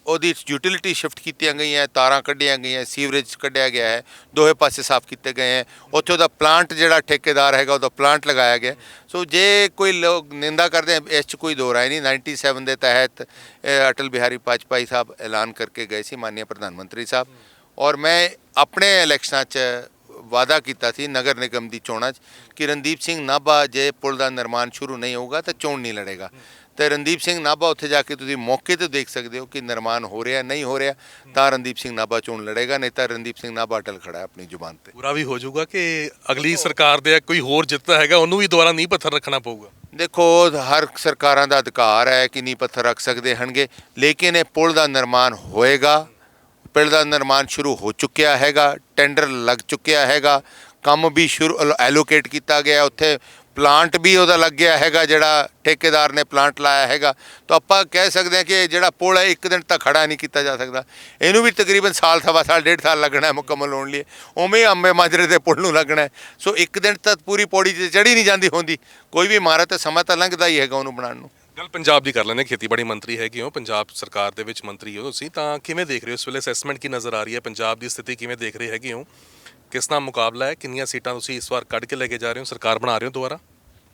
B: ਉਹਦੀ ਯੂਟਿਲਿਟੀ ਸ਼ਿਫਟ ਕੀਤੀਆਂ ਗਈਆਂ, ਤਾਰਾਂ ਕੱਢੀਆਂ ਗਈਆਂ, ਸੀਵਰੇਜ ਕੱਢਿਆ ਗਿਆ ਹੈ, ਦੋਹੇ ਪਾਸੇ ਸਾਫ਼ ਕੀਤੇ ਗਏ ਹੈ। ਉੱਥੇ ਉਹਦਾ ਪਲਾਂਟ ਜਿਹੜਾ ਠੇਕੇਦਾਰ ਹੈਗਾ ਉਹਦਾ ਪਲਾਂਟ ਲਗਾਇਆ ਗਿਆ। ਸੋ ਜੇ ਕੋਈ ਲੋਕ ਨਿੰਦਾ ਕਰਦੇ ਆ, ਇਸ 'ਚ ਕੋਈ ਦੋ ਰਾਏ ਨਹੀਂ। 97 ਦੇ ਤਹਿਤ ਅਟਲ ਬਿਹਾਰੀ ਵਾਜਪਾਈ ਸਾਹਿਬ ਐਲਾਨ ਕਰਕੇ ਗਏ ਸੀ, ਮਾਨनीय ਪ੍ਰਧਾਨ ਮੰਤਰੀ ਸਾਹਿਬ। ਔਰ ਮੈਂ ਆਪਣੇ ਇਲੈਕਸ਼ਨਾਂ 'ਚ ਵਾਅਦਾ ਕੀਤਾ ਸੀ ਨਗਰ ਨਿਗਮ ਦੀ ਚੋਣਾਂ 'ਚ ਕਿ ਰਣਦੀਪ ਸਿੰਘ ਨਾਭਾ ਜੇ ਪੁਲ ਦਾ ਨਿਰਮਾਣ ਸ਼ੁਰੂ ਨਹੀਂ ਹੋਊਗਾ ਤਾਂ ਚੋਣ ਨਹੀਂ ਲੜੇਗਾ। ਤੇ ਰਣਦੀਪ ਸਿੰਘ ਨਾਭਾ ਉੱਥੇ ਜਾ ਕੇ ਤੁਸੀਂ ਮੌਕੇ 'ਤੇ ਦੇਖ ਸਕਦੇ ਹੋ ਕਿ ਨਿਰਮਾਣ ਹੋ ਰਿਹਾ ਨਹੀਂ ਹੋ ਰਿਹਾ, ਤਾਂ ਰਣਦੀਪ ਸਿੰਘ ਨਾਭਾ ਚੋਣ ਲੜੇਗਾ, ਨਹੀਂ ਤਾਂ ਰਣਦੀਪ ਸਿੰਘ ਨਾਭਾ ਅਟਲ ਖੜਾ ਹੈ ਆਪਣੀ ਜ਼ੁਬਾਨ ਤੇ।
A: ਪੂਰਾ ਵੀ ਹੋ ਜਾਊਗਾ ਕਿ ਅਗਲੀ ਸਰਕਾਰ ਦੇ ਕੋਈ ਹੋਰ ਜਿੱਤਦਾ ਹੈਗਾ ਉਹਨੂੰ ਵੀ ਦੁਬਾਰਾ ਨੀਂਹ ਪੱਥਰ ਰੱਖਣਾ ਪਊਗਾ?
B: ਦੇਖੋ, ਹਰ ਸਰਕਾਰਾਂ ਦਾ ਅਧਿਕਾਰ ਹੈ ਕਿ ਨੀਂਹ ਪੱਥਰ ਰੱਖ ਸਕਦੇ ਹਨਗੇ, ਲੇਕਿਨ ਇਹ ਪੁਲ ਦਾ ਨਿਰਮਾਣ ਹੋਏਗਾ। ਪੁਲ ਦਾ ਨਿਰਮਾਣ ਸ਼ੁਰੂ ਹੋ ਚੁੱਕਿਆ ਹੈਗਾ, ਟੈਂਡਰ ਲੱਗ ਚੁੱਕਿਆ ਹੈਗਾ, ਕੰਮ ਵੀ ਸ਼ੁਰੂ ਐਲੋਕੇਟ ਕੀਤਾ ਗਿਆ, ਉੱਥੇ ਪਲਾਂਟ ਵੀ ਉਹਦਾ ਲੱਗ ਗਿਆ ਹੈਗਾ, ਜਿਹੜਾ ਠੇਕੇਦਾਰ ਨੇ ਪਲਾਂਟ ਲਾਇਆ ਹੈਗਾ। ਤਾਂ ਆਪਾਂ ਕਹਿ ਸਕਦੇ ਹਾਂ ਕਿ ਜਿਹੜਾ ਪੁਲ ਹੈ ਇੱਕ ਦਿਨ ਤੱਕ ਖੜਾ ਨਹੀਂ ਕੀਤਾ ਜਾ ਸਕਦਾ, ਇਹਨੂੰ ਵੀ ਤਕਰੀਬਨ ਸਾਲ, ਸਵਾ ਸਾਲ, 1.5 ਸਾਲ ਲੱਗਣਾ ਹੈ ਮੁਕੰਮਲ ਹੋਣ ਲਈ। ਉਵੇਂ ਅੰਬੇ ਮਾਜਰੇ ਦੇ ਪੁਲ ਨੂੰ ਲੱਗਣਾ ਹੈ। ਸੋ ਇੱਕ ਦਿਨ ਤੱਕ ਪੂਰੀ ਪੌੜੀ 'ਤੇ ਚੜ੍ਹੀ ਨਹੀਂ ਜਾਂਦੀ ਹੁੰਦੀ, ਕੋਈ ਵੀ ਇਮਾਰਤ, ਸਮਾਂ ਤਾਂ ਲੰਘਦਾ ਹੀ ਹੈਗਾ ਉਹਨੂੰ ਬਣਾਉਣ ਨੂੰ।
A: ਗੱਲ ਪੰਜਾਬ ਦੀ ਕਰ ਲੈਂਦੇ, ਖੇਤੀਬਾੜੀ ਮੰਤਰੀ ਹੈਗੇ ਹੋ, ਪੰਜਾਬ ਸਰਕਾਰ ਦੇ ਵਿੱਚ ਮੰਤਰੀ ਹੋ ਤੁਸੀਂ, ਤਾਂ ਕਿਵੇਂ ਦੇਖ ਰਹੇ ਹੋ ਇਸ ਵੇਲੇ ਅਸੈਸਮੈਂਟ ਕੀ ਨਜ਼ਰ ਆ ਰਹੀ ਹੈ? ਪੰਜਾਬ ਦੀ ਸਥਿਤੀ ਕਿਵੇਂ ਦੇਖ ਰਹੇ ਹੈਗੇ ਹੋ? ਕਿਸ ਤਰ੍ਹਾਂ ਮੁਕਾਬਲਾ ਹੈ? ਕਿੰਨੀਆਂ ਸੀਟਾਂ ਤੁਸੀਂ ਇਸ ਵਾਰ ਕੱਢ ਕੇ ਲੈ ਕੇ ਜਾ ਰਹੇ ਹੋ, ਸਰਕਾਰ ਬਣਾ ਰਹੇ ਹੋ ਦੁਬਾਰਾ?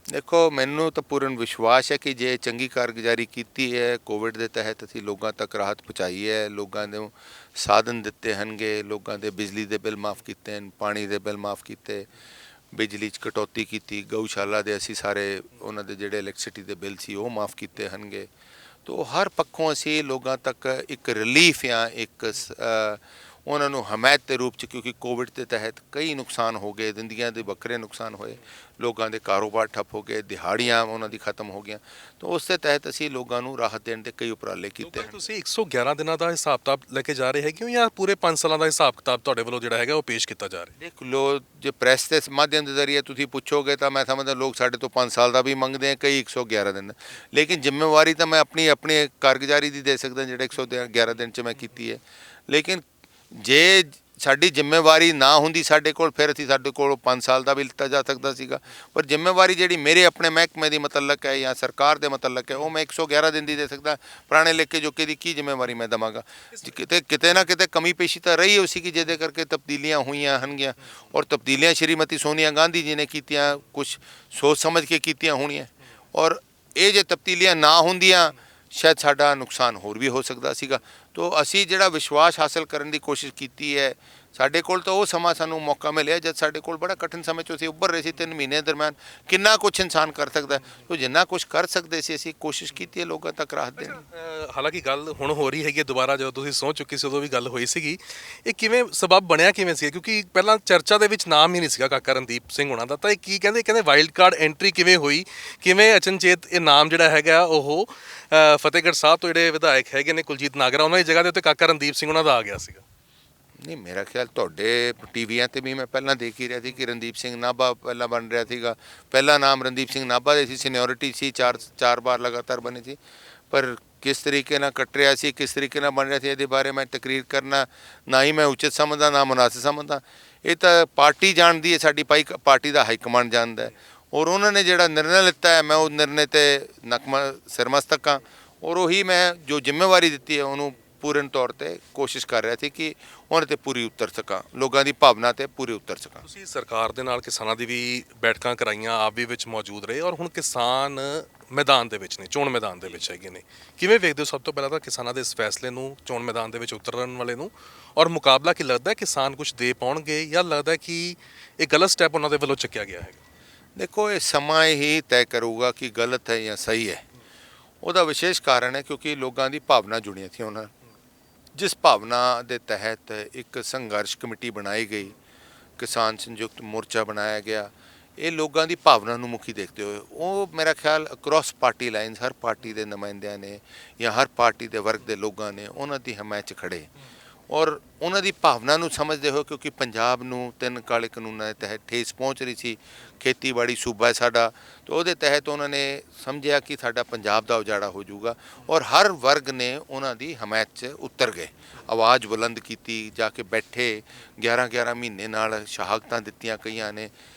B: ਦੇਖੋ, ਮੈਨੂੰ ਤਾਂ ਪੂਰਨ ਵਿਸ਼ਵਾਸ ਹੈ ਕਿ ਜੇ ਚੰਗੀ ਕਾਰਗੁਜ਼ਾਰੀ ਕੀਤੀ ਹੈ, ਕੋਵਿਡ ਦੇ ਤਹਿਤ ਅਸੀਂ ਲੋਕਾਂ ਤੱਕ ਰਾਹਤ ਪਹੁੰਚਾਈ ਹੈ, ਲੋਕਾਂ ਨੂੰ ਸਾਧਨ ਦਿੱਤੇ ਹਨਗੇ, ਲੋਕਾਂ ਦੇ ਬਿਜਲੀ ਦੇ ਬਿੱਲ ਮਾਫ ਕੀਤੇ ਹਨ, ਪਾਣੀ ਦੇ ਬਿੱਲ ਮਾਫ ਕੀਤੇ, ਬਿਜਲੀ 'ਚ ਕਟੌਤੀ ਕੀਤੀ, ਗਊਸ਼ਾਲਾ ਦੇ ਅਸੀਂ ਸਾਰੇ ਉਹਨਾਂ ਦੇ ਜਿਹੜੇ ਇਲੈਕਟ੍ਰਿਸਿਟੀ ਦੇ ਬਿੱਲ ਸੀ ਉਹ ਮਾਫ ਕੀਤੇ ਹਨਗੇ। ਤੋ ਹਰ ਪੱਖੋਂ ਅਸੀਂ ਲੋਕਾਂ ਤੱਕ ਇੱਕ ਰਿਲੀਫ ਜਾਂ ਇੱਕ ਉਹਨਾਂ ਨੂੰ ਹਮਾਇਤ ਦੇ ਰੂਪ 'ਚ, ਕਿਉਂਕਿ ਕੋਵਿਡ ਦੇ ਤਹਿਤ ਕਈ ਨੁਕਸਾਨ ਹੋ ਗਏ, ਜ਼ਿੰਦਗੀਆਂ ਦੇ ਵੱਖਰੇ ਨੁਕਸਾਨ ਹੋਏ, ਲੋਕਾਂ ਦੇ ਕਾਰੋਬਾਰ ਠੱਪ ਹੋ ਗਏ, ਦਿਹਾੜੀਆਂ ਉਹਨਾਂ ਦੀ ਖਤਮ ਹੋ ਗਈਆਂ। ਤਾਂ ਉਸ ਦੇ ਤਹਿਤ ਅਸੀਂ ਲੋਕਾਂ ਨੂੰ ਰਾਹਤ ਦੇਣ ਦੇ ਕਈ ਉਪਰਾਲੇ ਕੀਤੇ ਹਨ।
A: ਤੁਸੀਂ 111 ਦਿਨਾਂ ਦਾ ਹਿਸਾਬ ਕਿਤਾਬ ਲੈ ਕੇ ਜਾ ਰਹੇ ਹੈਗੇ ਹੋ ਜਾਂ ਪੂਰੇ 5 ਸਾਲਾਂ ਦਾ ਹਿਸਾਬ ਕਿਤਾਬ ਤੁਹਾਡੇ ਵੱਲੋਂ ਜਿਹੜਾ ਹੈਗਾ ਉਹ ਪੇਸ਼ ਕੀਤਾ ਜਾ ਰਿਹਾ?
B: ਦੇਖ ਲੋ, ਜੇ ਪ੍ਰੈਸ ਦੇ ਮਾਧਿਅਮ ਦੇ ਜ਼ਰੀਏ ਤੁਸੀਂ ਪੁੱਛੋਗੇ ਤਾਂ ਮੈਂ ਸਮਝਦਾ ਲੋਕ ਸਾਡੇ ਤੋਂ 5 ਸਾਲ ਦਾ ਵੀ ਮੰਗਦੇ ਆ, ਕਈ 111 ਦਿਨ। ਲੇਕਿਨ ਜ਼ਿੰਮੇਵਾਰੀ ਤਾਂ ਮੈਂ ਆਪਣੀ ਕਾਰਗੁਜ਼ਾਰੀ ਦੀ ਦੇ ਸਕਦਾ, ਜਿਹੜਾ 111 ਦਿਨ 'ਚ ਮੈਂ ਕੀਤੀ ਹੈ। ਲੇਕਿਨ ਜੇ ਸਾਡੀ ਜ਼ਿੰਮੇਵਾਰੀ ਨਾ ਹੁੰਦੀ ਸਾਡੇ ਕੋਲ, ਫਿਰ ਸਾਡੇ ਕੋਲ 5 ਸਾਲ ਦਾ ਵੀ ਲਿੱਤਾ ਜਾ ਸਕਦਾ ਸੀਗਾ। ਪਰ ਜ਼ਿੰਮੇਵਾਰੀ ਜਿਹੜੀ ਮੇਰੇ ਆਪਣੇ ਮਹਿਕਮੇ ਦੀ ਮੁਤਲਕ ਹੈ ਜਾਂ ਸਰਕਾਰ ਦੇ ਮੁਤਲਕ ਹੈ, ਉਹ ਮੈਂ 111 ਦਿਨ ਦੀ ਦੇ ਸਕਦਾ। ਪੁਰਾਣੇ ਲੇਖੇ ਜੋਖੇ ਦੀ ਕੀ ਜ਼ਿੰਮੇਵਾਰੀ ਮੈਂ ਦੇਵਾਂਗਾ? ਕਿਤੇ ਨਾ ਕਿਤੇ ਕਮੀ ਪੇਸ਼ੀ ਤਾਂ ਰਹੀ ਹੋ ਸੀਗੀ, ਜਿਹਦੇ ਕਰਕੇ ਤਬਦੀਲੀਆਂ ਹੋਈਆਂ ਹਨਗੀਆਂ। ਔਰ ਤਬਦੀਲੀਆਂ ਸ਼੍ਰੀਮਤੀ ਸੋਨੀਆ ਗਾਂਧੀ ਜੀ ਨੇ ਕੀਤੀਆਂ, ਕੁਝ ਸੋਚ ਸਮਝ ਕੇ ਕੀਤੀਆਂ ਹੋਣੀਆਂ। ਔਰ ਇਹ ਜੇ ਤਬਦੀਲੀਆਂ ਨਾ ਹੁੰਦੀਆਂ, ਸ਼ਾਇਦ ਸਾਡਾ ਨੁਕਸਾਨ ਹੋਰ ਵੀ ਹੋ ਸਕਦਾ ਸੀਗਾ। ਤੋ ਅਸੀਂ ਜਿਹੜਾ ਵਿਸ਼ਵਾਸ ਹਾਸਲ ਕਰਨ ਦੀ ਕੋਸ਼ਿਸ਼ ਕੀਤੀ ਹੈ, ਸਾਡੇ ਕੋਲ ਤਾਂ ਉਹ ਸਮਾਂ ਸਾਨੂੰ ਮੌਕਾ ਮਿਲਿਆ ਜਦ ਸਾਡੇ ਕੋਲ ਬੜਾ ਕਠਿਨ ਸਮੇਂ 'ਚੋਂ ਅਸੀਂ ਉੱਭਰ ਰਹੇ ਸੀ। 3 ਮਹੀਨੇ ਦਰਮਿਆਨ ਕਿੰਨਾ ਕੁਛ ਇਨਸਾਨ ਕਰ ਸਕਦਾ, ਤੋ ਜਿੰਨਾ ਕੁਛ ਕਰ ਸਕਦੇ ਸੀ ਅਸੀਂ ਕੋਸ਼ਿਸ਼ ਕੀਤੀ ਹੈ ਲੋਕਾਂ ਤੱਕ ਰਾਹਤ ਦੇਣ ਦੀ।
A: ਹਾਲਾਂਕਿ ਗੱਲ ਹੁਣ ਹੋ ਰਹੀ ਹੈਗੀ ਹੈ ਦੁਬਾਰਾ, ਜਦੋਂ ਤੁਸੀਂ ਸਹੁੰ ਚੁੱਕੀ ਸੀ ਉਦੋਂ ਵੀ ਗੱਲ ਹੋਈ ਸੀਗੀ। ਇਹ ਕਿਵੇਂ ਸਬਬ ਬਣਿਆ ਕਿਵੇਂ ਸੀ? ਕਿਉਂਕਿ ਪਹਿਲਾਂ ਚਰਚਾ ਦੇ ਵਿੱਚ ਨਾਮ ਹੀ ਨਹੀਂ ਸੀਗਾ ਕਾਕਾ ਰਣਦੀਪ ਸਿੰਘ ਹੋਣਾ ਦਾ, ਤਾਂ ਇਹ ਕੀ ਕਹਿੰਦੇ ਵਾਈਲਡ ਕਾਰਡ ਐਂਟਰੀ ਕਿਵੇਂ ਹੋਈ? ਕਿਵੇਂ ਅਚਨਚੇਤ ਇਹ ਨਾਮ ਜਿਹੜਾ ਹੈਗਾ ਉਹ ਫਤਿਹਗੜ੍ਹ ਸਾਹਿਬ ਤੋਂ ਜਿਹੜੇ ਵਿਧਾਇਕ ਹੈਗੇ ਨੇ ਕੁਲਜੀਤ ਨਾਗਰਾ, ਉਹਨਾਂ ਦੀ ਜਗ੍ਹਾ ਦੇ ਉੱਤੇ ਕਾਕਾ ਰਣਦੀਪ ਸਿੰਘ ਉਹਨਾਂ ਦਾ ਆ ਗਿਆ ਸੀਗਾ?
B: ਨਹੀਂ, ਮੇਰਾ ਖਿਆਲ ਤੁਹਾਡੇ ਟੀਵੀਆਂ ਤੇ ਵੀ ਮੈਂ ਪਹਿਲਾਂ ਦੇਖ ਹੀ ਰਿਹਾ ਸੀ ਕਿ ਰਣਦੀਪ ਸਿੰਘ ਨਾਭਾ ਪਹਿਲਾਂ ਬਣ ਰਿਹਾ ਸੀਗਾ। ਪਹਿਲਾ ਨਾਮ ਰਣਦੀਪ ਸਿੰਘ ਨਾਭਾ ਦੇ ਸੀ, ਸੀਨੀਅਰਿਟੀ ਸੀ, ਚਾਰ ਵਾਰ ਲਗਾਤਾਰ ਬਣੇ ਸੀ। ਪਰ ਕਿਸ ਤਰੀਕੇ ਨਾਲ ਕੱਟ ਰਿਹਾ ਸੀ, ਕਿਸ ਤਰੀਕੇ ਨਾਲ ਬਣ ਰਿਹਾ ਸੀ, ਇਹਦੇ ਬਾਰੇ ਮੈਂ ਤਕਰੀਰ ਕਰਨਾ ਨਾ ਹੀ ਮੈਂ ਉਚਿਤ ਸਮਝਦਾ, ਨਾ ਮੁਨਾਸਿਬ ਸਮਝਦਾ। ਇਹ ਤਾਂ ਪਾਰਟੀ ਜਾਣਦੀ ਹੈ, ਸਾਡੀ ਪਾਰਟੀ ਦਾ ਹਾਈ ਕਮਾਂਡ ਜਾਣਦਾ ਹੈ। ਔਰ ਉਹਨਾਂ ਨੇ ਜਿਹੜਾ ਨਿਰਣਾ ਲਿੱਤਾ ਹੈ, ਮੈਂ ਉਹ ਨਿਰਣੇ ਤੇ ਸਿਰਮਸਤਕ ਹਾਂ। ਔਰ ਉਹੀ ਮੈਂ ਜੋ ਜ਼ਿੰਮੇਵਾਰੀ ਦਿੱਤੀ ਹੈ ਉਹਨੂੰ ਪੂਰਨ ਤੌਰ ਤੇ ਕੋਸ਼ਿਸ਼ ਕਰ ਰਿਹਾ ਸੀ ਕਿ ਉਹਨਾਂ ਤੇ ਪੂਰੀ ਉਤਰ ਸਕਾਂ, ਲੋਕਾਂ ਦੀ ਭਾਵਨਾ ਤੇ ਪੂਰੀ ਉਤਰ ਸਕਾਂ।
A: ਤੁਸੀਂ ਸਰਕਾਰ ਦੇ ਨਾਲ ਕਿਸਾਨਾਂ ਦੀ ਵੀ ਬੈਠਕਾਂ ਕਰਾਈਆਂ, ਆਪ ਵੀ ਵਿੱਚ ਮੌਜੂਦ ਰਹੇ, ਔਰ ਹੁਣ ਕਿਸਾਨ ਮੈਦਾਨ ਦੇ ਵਿੱਚ ਨੇ, ਚੋਣ ਮੈਦਾਨ ਦੇ ਵਿੱਚ ਹੈਗੇ ਨੇ। ਕਿਵੇਂ ਵੇਖਦੇ ਹੋ ਸਭ ਤੋਂ ਪਹਿਲਾਂ ਤਾਂ ਕਿਸਾਨਾਂ ਦੇ ਇਸ ਫੈਸਲੇ ਨੂੰ, ਚੋਣ ਮੈਦਾਨ ਦੇ ਵਿੱਚ ਉਤਰਨ ਵਾਲੇ ਨੂੰ? ਔਰ ਮੁਕਾਬਲਾ ਕੀ ਲੱਗਦਾ, ਕਿਸਾਨ ਕੁਝ ਦੇ ਪਾਉਣਗੇ ਜਾਂ ਲੱਗਦਾ ਕਿ ਇਹ ਗਲਤ ਸਟੈਪ ਉਹਨਾਂ ਦੇ ਵੱਲੋਂ ਚੱਕਿਆ ਗਿਆ ਹੈਗਾ?
B: ਦੇਖੋ, ਇਹ ਸਮਾਂ ਹੀ ਤੈਅ ਕਰੂਗਾ ਕਿ ਗਲਤ ਹੈ ਜਾਂ ਸਹੀ ਹੈ। ਉਹਦਾ ਵਿਸ਼ੇਸ਼ ਕਾਰਨ ਹੈ ਕਿਉਂਕਿ ਲੋਕਾਂ ਦੀ ਭਾਵਨਾ ਜੁੜੀਆਂ ਸੀ ਉਹਨਾਂ। ਜਿਸ ਭਾਵਨਾ ਦੇ ਤਹਿਤ ਇੱਕ ਸੰਘਰਸ਼ ਕਮੇਟੀ ਬਣਾਈ ਗਈ, ਕਿਸਾਨ ਸੰਯੁਕਤ ਮੋਰਚਾ ਬਣਾਇਆ ਗਿਆ, ਇਹ ਲੋਕਾਂ ਦੀ ਭਾਵਨਾ ਨੂੰ ਮੁੱਖੀ ਦੇਖਦੇ ਹੋਏ ਉਹ ਮੇਰਾ ਖਿਆਲ ਅਕ੍ਰੋਸ ਪਾਰਟੀ ਲਾਈਨਸ ਹਰ ਪਾਰਟੀ ਦੇ ਨੁਮਾਇੰਦਿਆਂ ਨੇ ਜਾਂ ਹਰ ਪਾਰਟੀ ਦੇ ਵਰਗ ਦੇ ਲੋਕਾਂ ਨੇ ਉਹਨਾਂ ਦੀ ਹਮਾਇਤ 'ਚ ਖੜੇ ਔਰ ਉਹਨਾਂ ਦੀ ਭਾਵਨਾ ਨੂੰ ਸਮਝਦੇ ਹੋਏ, ਕਿਉਂਕਿ ਪੰਜਾਬ ਨੂੰ 3 ਕਾਲੇ ਕਾਨੂੰਨਾਂ ਦੇ ਤਹਿਤ ਠੇਸ ਪਹੁੰਚ ਰਹੀ ਸੀ। ਖੇਤੀਬਾੜੀ ਸੂਬਾ ਹੈ ਸਾਡਾ, ਤਾਂ ਉਹਦੇ ਤਹਿਤ ਉਹਨਾਂ ਨੇ ਸਮਝਿਆ ਕਿ ਸਾਡਾ ਪੰਜਾਬ ਦਾ ਉਜਾੜਾ ਹੋ ਜਾਊਗਾ। ਔਰ ਹਰ ਵਰਗ ਨੇ ਉਹਨਾਂ ਦੀ ਹਮਾਇਤ 'ਚ ਉਤਰ ਗਏ, ਆਵਾਜ਼ ਬੁਲੰਦ ਕੀਤੀ, ਜਾ ਕੇ ਬੈਠੇ, 11 ਮਹੀਨੇ ਨਾਲ ਸ਼ਹਾਦਤਾਂ ਦਿੱਤੀਆਂ ਕਈਆਂ ਨੇ।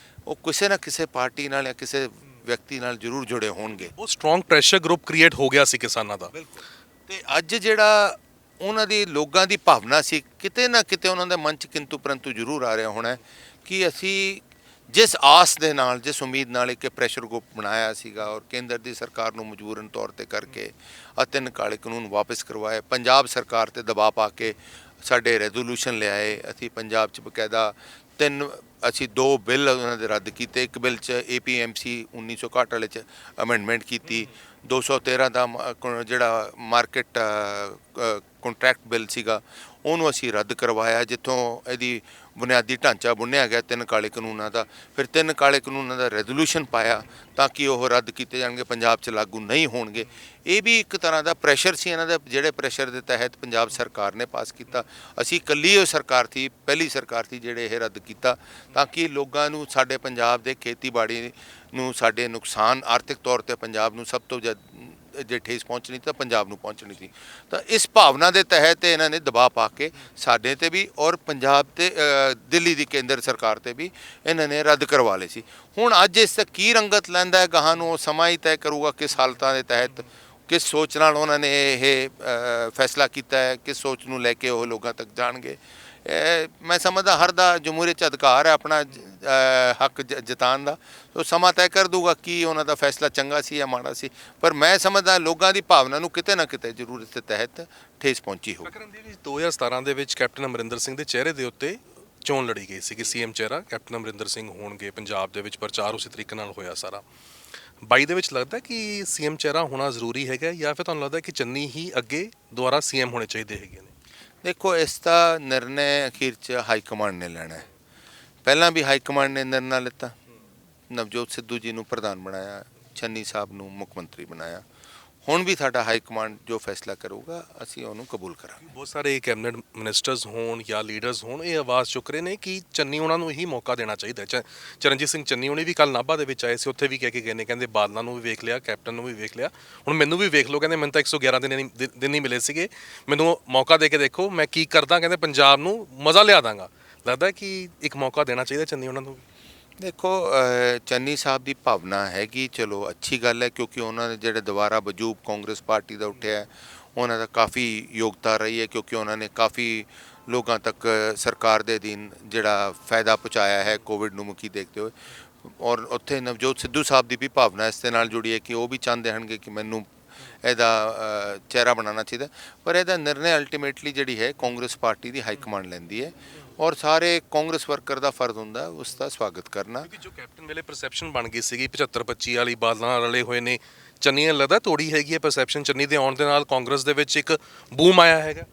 B: ਉਹ ਕਿਸੇ ਨਾ ਕਿਸੇ ਪਾਰਟੀ ਨਾਲ ਜਾਂ ਕਿਸੇ ਵਿਅਕਤੀ ਨਾਲ ਜ਼ਰੂਰ ਜੁੜੇ ਹੋਣਗੇ।
A: ਉਹ ਸਟਰੋਂਗ ਪ੍ਰੈਸ਼ਰ ਗਰੁੱਪ ਕ੍ਰੀਏਟ ਹੋ ਗਿਆ ਸੀ ਕਿਸਾਨਾਂ ਦਾ।
B: ਤੇ ਅੱਜ ਜਿਹੜਾ ਉਹਨਾਂ ਦੀ ਲੋਕਾਂ ਦੀ ਭਾਵਨਾ ਸੀ, ਕਿਤੇ ਨਾ ਕਿਤੇ ਉਹਨਾਂ ਦੇ ਮਨ 'ਚ ਕਿੰਤੂ ਪਰੰਤੂ ਜ਼ਰੂਰ ਆ ਰਿਹਾ ਹੋਣਾ ਕਿ ਅਸੀਂ ਜਿਸ ਆਸ ਦੇ ਨਾਲ, ਜਿਸ ਉਮੀਦ ਨਾਲ ਇੱਕ ਪ੍ਰੈਸ਼ਰ ਗਰੁੱਪ ਬਣਾਇਆ ਸੀਗਾ ਔਰ ਕੇਂਦਰ ਦੀ ਸਰਕਾਰ ਨੂੰ ਮਜਬੂਰਨ ਤੌਰ ਤੇ ਕਰਕੇ ਆ 3 ਕਾਲੇ ਕਾਨੂੰਨ ਵਾਪਸ ਕਰਵਾਏ, ਪੰਜਾਬ ਸਰਕਾਰ ਤੇ ਦਬਾਅ ਪਾ ਕੇ ਸਾਡੇ ਰੈਜ਼ੋਲੂਸ਼ਨ ਲਿਆਏ, ਅਸੀਂ ਪੰਜਾਬ 'ਚ ਬਕਾਇਦਾ 2 ਬਿੱਲ ਉਹਨਾਂ ਦੇ ਰੱਦ ਕੀਤੇ। ਇੱਕ ਬਿੱਲ 'ਚ APMC 1961 ਵਾਲੇ 'ਚ ਅਮੈਂਡਮੈਂਟ ਕੀਤੀ, 213 ਦਾ ਜਿਹੜਾ ਮਾਰਕੀਟ ਕੰਟਰੈਕਟ ਬਿੱਲ ਸੀਗਾ ਉਹਨੂੰ ਅਸੀਂ ਰੱਦ ਕਰਵਾਇਆ, ਜਿੱਥੋਂ ਇਹਦੀ ਬੁਨਿਆਦੀ ਢਾਂਚਾ ਬੁਣਿਆ ਗਿਆ 3 ਕਾਲੇ ਕਾਨੂੰਨਾਂ ਦਾ। ਫਿਰ 3 ਕਾਲੇ ਕਾਨੂੰਨਾਂ ਦਾ ਰੈਜ਼ੋਲੂਸ਼ਨ ਪਾਇਆ ਤਾਂ ਕਿ ਉਹ ਰੱਦ ਕੀਤੇ ਜਾਣਗੇ, ਪੰਜਾਬ 'ਚ ਲਾਗੂ ਨਹੀਂ ਹੋਣਗੇ। ਇਹ ਵੀ ਇੱਕ ਤਰ੍ਹਾਂ ਦਾ ਪ੍ਰੈਸ਼ਰ ਸੀ ਇਹਨਾਂ ਦਾ, ਜਿਹੜੇ ਪ੍ਰੈਸ਼ਰ ਦੇ ਤਹਿਤ ਪੰਜਾਬ ਸਰਕਾਰ ਨੇ ਪਾਸ ਕੀਤਾ। ਅਸੀਂ ਇਕੱਲੀ ਉਹ ਸਰਕਾਰ ਸੀ, ਪਹਿਲੀ ਸਰਕਾਰ ਸੀ ਜਿਹੜੇ ਇਹ ਰੱਦ ਕੀਤਾ ਤਾਂ ਕਿ ਲੋਕਾਂ ਨੂੰ, ਸਾਡੇ ਪੰਜਾਬ ਦੇ ਖੇਤੀਬਾੜੀ ਨੂੰ ਸਾਡੇ ਨੁਕਸਾਨ, ਆਰਥਿਕ ਤੌਰ ਤੇ ਪੰਜਾਬ ਨੂੰ ਸਭ ਤੋਂ ਜੇ ਠੇਸ ਪਹੁੰਚਣੀ ਤਾਂ ਪੰਜਾਬ ਨੂੰ ਪਹੁੰਚਣੀ ਸੀ। ਤਾਂ ਇਸ ਭਾਵਨਾ ਦੇ ਤਹਿਤ ਇਹਨਾਂ ਨੇ ਦਬਾਅ ਪਾ ਕੇ ਸਾਡੇ ਤੇ ਵੀ ਔਰ ਪੰਜਾਬ ਤੇ ਦਿੱਲੀ ਦੀ ਕੇਂਦਰ ਸਰਕਾਰ ਤੇ ਵੀ ਇਹਨਾਂ ਨੇ ਰੱਦ ਕਰਵਾ ਲਏ ਸੀ। ਹੁਣ ਅੱਜ ਇਸ ਦਾ ਕੀ ਰੰਗਤ ਲੈਂਦਾ ਹੈ ਗਾਹਾਂ ਨੂੰ ਉਹ ਸਮਾਂ ਹੀ ਤੈਅ ਕਰੂਗਾ, ਕਿਸ ਹਾਲਤਾਂ ਦੇ ਤਹਿਤ, ਕਿਸ ਸੋਚ ਨਾਲ ਉਹਨਾਂ ਨੇ ਇਹ ਫੈਸਲਾ ਕੀਤਾ ਹੈ, ਕਿਸ ਸੋਚ ਨੂੰ ਲੈ ਕੇ ਉਹ ਲੋਕਾਂ ਤੱਕ ਜਾਣਗੇ। ਮੈਂ ਸਮਝਦਾ ਹਰ ਦਾ ਜਮਹੂਰੀਅਤ 'ਚ ਅਧਿਕਾਰ ਹੈ ਆਪਣਾ ਹੱਕ ਜਤਾਉਣ ਦਾ, ਉਹ ਸਮਾਂ ਤੈਅ ਕਰ ਦੂਗਾ ਕਿ ਉਹਨਾਂ ਦਾ ਫੈਸਲਾ ਚੰਗਾ ਸੀ ਜਾਂ ਮਾੜਾ ਸੀ। ਪਰ ਮੈਂ ਸਮਝਦਾ ਲੋਕਾਂ ਦੀ ਭਾਵਨਾ ਨੂੰ ਕਿਤੇ ਨਾ ਕਿਤੇ ਜ਼ਰੂਰ ਇਸ ਦੇ ਤਹਿਤ ਠੇਸ ਪਹੁੰਚੀ ਹੋਊ।
A: 2017 ਦੇ ਵਿੱਚ ਕੈਪਟਨ ਅਮਰਿੰਦਰ ਸਿੰਘ ਦੇ ਚਿਹਰੇ ਦੇ ਉੱਤੇ ਚੋਣ ਲੜੀ ਗਈ ਸੀ ਕਿ CM ਚਿਹਰਾ ਕੈਪਟਨ ਅਮਰਿੰਦਰ ਸਿੰਘ ਹੋਣਗੇ, ਪੰਜਾਬ ਦੇ ਵਿੱਚ ਪ੍ਰਚਾਰ ਉਸੇ ਤਰੀਕੇ ਨਾਲ ਹੋਇਆ ਸਾਰਾ। 22 ਦੇ ਵਿੱਚ ਲੱਗਦਾ ਕਿ CM ਚਿਹਰਾ ਹੋਣਾ ਜ਼ਰੂਰੀ ਹੈਗਾ ਜਾਂ ਫਿਰ ਤੁਹਾਨੂੰ ਲੱਗਦਾ ਕਿ ਚੰਨੀ ਹੀ ਅੱਗੇ ਦੁਬਾਰਾ CM ਹੋਣੇ ਚਾਹੀਦੇ ਹੈਗੇ ਨੇ?
B: ਦੇਖੋ, ਇਸ ਦਾ ਨਿਰਣੇ ਅਖੀਰ 'ਚ ਹਾਈ ਕਮਾਂਡ ਨੇ ਲੈਣਾ ਹੈ। ਪਹਿਲਾਂ ਵੀ ਹਾਈ ਕਮਾਂਡ ਨੇ ਨਿਰਣਾ ਲਿੱਤਾ, ਨਵਜੋਤ ਸਿੱਧੂ ਜੀ ਨੂੰ ਪ੍ਰਧਾਨ ਬਣਾਇਆ, ਚੰਨੀ ਸਾਹਿਬ ਨੂੰ ਮੁੱਖ ਮੰਤਰੀ ਬਣਾਇਆ। ਹੁਣ ਵੀ ਸਾਡਾ ਹਾਈ ਕਮਾਂਡ ਜੋ ਫੈਸਲਾ ਕਰੂਗਾ ਅਸੀਂ ਉਹਨੂੰ ਕਬੂਲ ਕਰਾਂਗੇ।
A: ਬਹੁਤ ਸਾਰੇ ਕੈਬਨਿਟ ਮਿਨਿਸਟਰਸ ਹੋਣ ਜਾਂ ਲੀਡਰਸ ਹੋਣ, ਇਹ ਆਵਾਜ਼ ਚੁੱਕ ਰਹੇ ਨੇ ਕਿ ਚੰਨੀ ਉਹਨਾਂ ਨੂੰ ਹੀ ਮੌਕਾ ਦੇਣਾ ਚਾਹੀਦਾ ਹੈ। ਚਰਨਜੀਤ ਸਿੰਘ ਚੰਨੀ ਉਹਨੇ ਵੀ ਕੱਲ ਨਾਭਾ ਦੇ ਵਿੱਚ ਆਏ ਸੀ, ਉੱਥੇ ਵੀ ਕਹਿ ਕੇ ਗਏ ਨੇ, ਕਹਿੰਦੇ ਬਾਦਲਾਂ ਨੂੰ ਵੀ ਵੇਖ ਲਿਆ, ਕੈਪਟਨ ਨੂੰ ਵੀ ਵੇਖ ਲਿਆ, ਹੁਣ ਮੈਨੂੰ ਵੀ ਵੇਖ ਲਓ। ਕਹਿੰਦੇ ਮੈਨੂੰ ਤਾਂ 111 ਦਿਨ ਨਹੀਂ ਮਿਲੇ ਸੀਗੇ, ਮੈਨੂੰ ਮੌਕਾ ਦੇ ਕੇ ਦੇਖੋ ਮੈਂ ਕੀ ਕਰਦਾ, ਕਹਿੰਦੇ ਪੰਜਾਬ ਨੂੰ ਮਜ਼ਾ ਲਿਆ ਦਾਂਗਾ। ਲੱਗਦਾ ਕਿ ਇੱਕ ਮੌਕਾ ਦੇਣਾ ਚਾਹੀਦਾ ਚੰਨੀ ਉਹਨਾਂ ਨੂੰ?
B: ਦੇਖੋ ਚੰਨੀ ਸਾਹਿਬ ਦੀ ਭਾਵਨਾ ਹੈਗੀ, ਚਲੋ ਅੱਛੀ ਗੱਲ ਹੈ, ਕਿਉਂਕਿ ਉਹਨਾਂ ਨੇ ਜਿਹੜੇ ਦੁਬਾਰਾ ਵਜੂਦ ਕਾਂਗਰਸ ਪਾਰਟੀ ਦਾ ਉੱਠਿਆ, ਉਹਨਾਂ ਦਾ ਕਾਫੀ ਯੋਗਤਾ ਰਹੀ ਹੈ, ਕਿਉਂਕਿ ਉਹਨਾਂ ਨੇ ਕਾਫੀ ਲੋਕਾਂ ਤੱਕ ਸਰਕਾਰ ਦੇ ਅਧੀਨ ਜਿਹੜਾ ਫਾਇਦਾ ਪਹੁੰਚਾਇਆ ਹੈ ਕੋਵਿਡ ਨੂੰ ਮੁੱਖੀ ਦੇਖਦੇ ਹੋਏ। ਔਰ ਉੱਥੇ ਨਵਜੋਤ ਸਿੱਧੂ ਸਾਹਿਬ ਦੀ ਵੀ ਭਾਵਨਾ ਇਸ ਦੇ ਨਾਲ ਜੁੜੀ ਹੈ ਕਿ ਉਹ ਵੀ ਚਾਹੁੰਦੇ ਹਨਗੇ ਕਿ ਮੈਨੂੰ ਇਹਦਾ ਚਿਹਰਾ ਬਣਾਉਣਾ ਚਾਹੀਦਾ, ਪਰ ਇਹਦਾ ਨਿਰਣੇ ਅਲਟੀਮੇਟਲੀ ਜਿਹੜੀ ਹੈ ਕਾਂਗਰਸ ਪਾਰਟੀ ਦੀ ਹਾਈ ਕਮਾਂਡ ਲੈਂਦੀ ਹੈ, ਔਰ ਸਾਰੇ ਕਾਂਗਰਸ ਵਰਕਰ ਦਾ ਫਰਜ਼ ਹੁੰਦਾ ਉਸ ਦਾ ਸਵਾਗਤ ਕਰਨਾ।
A: ਕਿਉਂਕਿ ਜੋ ਕੈਪਟਨ ਵੇਲੇ ਪਰਸੈਪਸ਼ਨ ਬਣ ਗਈ ਸੀਗੀ 75-25 ਵਾਲੀ ਬਾਦਲਾਂ ਨਾਲ ਰਲੇ ਹੋਏ ਨੇ, ਚੰਨੀ ਨੇ ਲੱਗਦਾ ਤੋੜੀ ਹੈਗੀ ਹੈ ਪਰਸੈਪਸ਼ਨ, ਚੰਨੀ ਦੇ ਆਉਣ ਦੇ ਨਾਲ ਕਾਂਗਰਸ ਦੇ ਵਿੱਚ ਇੱਕ ਬੂਮ ਆਇਆ ਹੈਗਾ।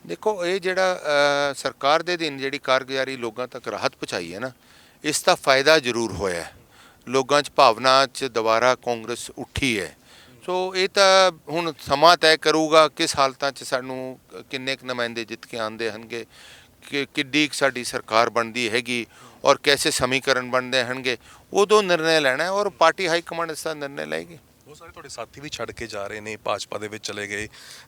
B: ਦੇਖੋ ਇਹ ਜਿਹੜਾ ਸਰਕਾਰ ਦੇ ਅਧੀਨ ਜਿਹੜੀ ਕਾਰਗੁਜ਼ਾਰੀ ਲੋਕਾਂ ਤੱਕ ਰਾਹਤ ਪਹੁੰਚਾਈ ਹੈ ਨਾ, ਇਸ ਦਾ ਫਾਇਦਾ ਜ਼ਰੂਰ ਹੋਇਆ ਹੈ। ਲੋਕਾਂ 'ਚ ਭਾਵਨਾ 'ਚ ਦੁਬਾਰਾ ਕਾਂਗਰਸ ਉੱਠੀ ਹੈ। ਸੋ ਇਹ ਤਾਂ ਹੁਣ ਸਮਾਂ ਤੈਅ ਕਰੂਗਾ ਕਿਸ ਹਾਲਤਾਂ 'ਚ ਸਾਨੂੰ ਕਿੰਨੇ ਕੁ ਨੁਮਾਇੰਦੇ ਜਿੱਤ ਕੇ ਆਉਂਦੇ ਹਨਗੇ, ਕਿ ਕਿੱਡੀ ਸਾਡੀ ਸਰਕਾਰ ਬਣਦੀ ਹੈਗੀ, ਔਰ ਕੈਸੇ ਸਮੀਕਰਨ ਬਣਦੇ ਹਨਗੇ, ਉਦੋਂ ਨਿਰਣੇ ਲੈਣਾ ਹੈ, ਔਰ ਪਾਰਟੀ ਹਾਈ ਕਮਾਂਡ ਇਸ ਦਾ ਨਿਰਣੇ ਲਏਗੀ।
A: ਬਹੁਤ ਸਾਰੇ ਤੁਹਾਡੇ ਸਾਥੀ ਵੀ ਛੱਡ ਕੇ ਜਾ ਰਹੇ ਨੇ, ਭਾਜਪਾ ਦੇ ਵਿੱਚ ਚਲੇ ਗਏ।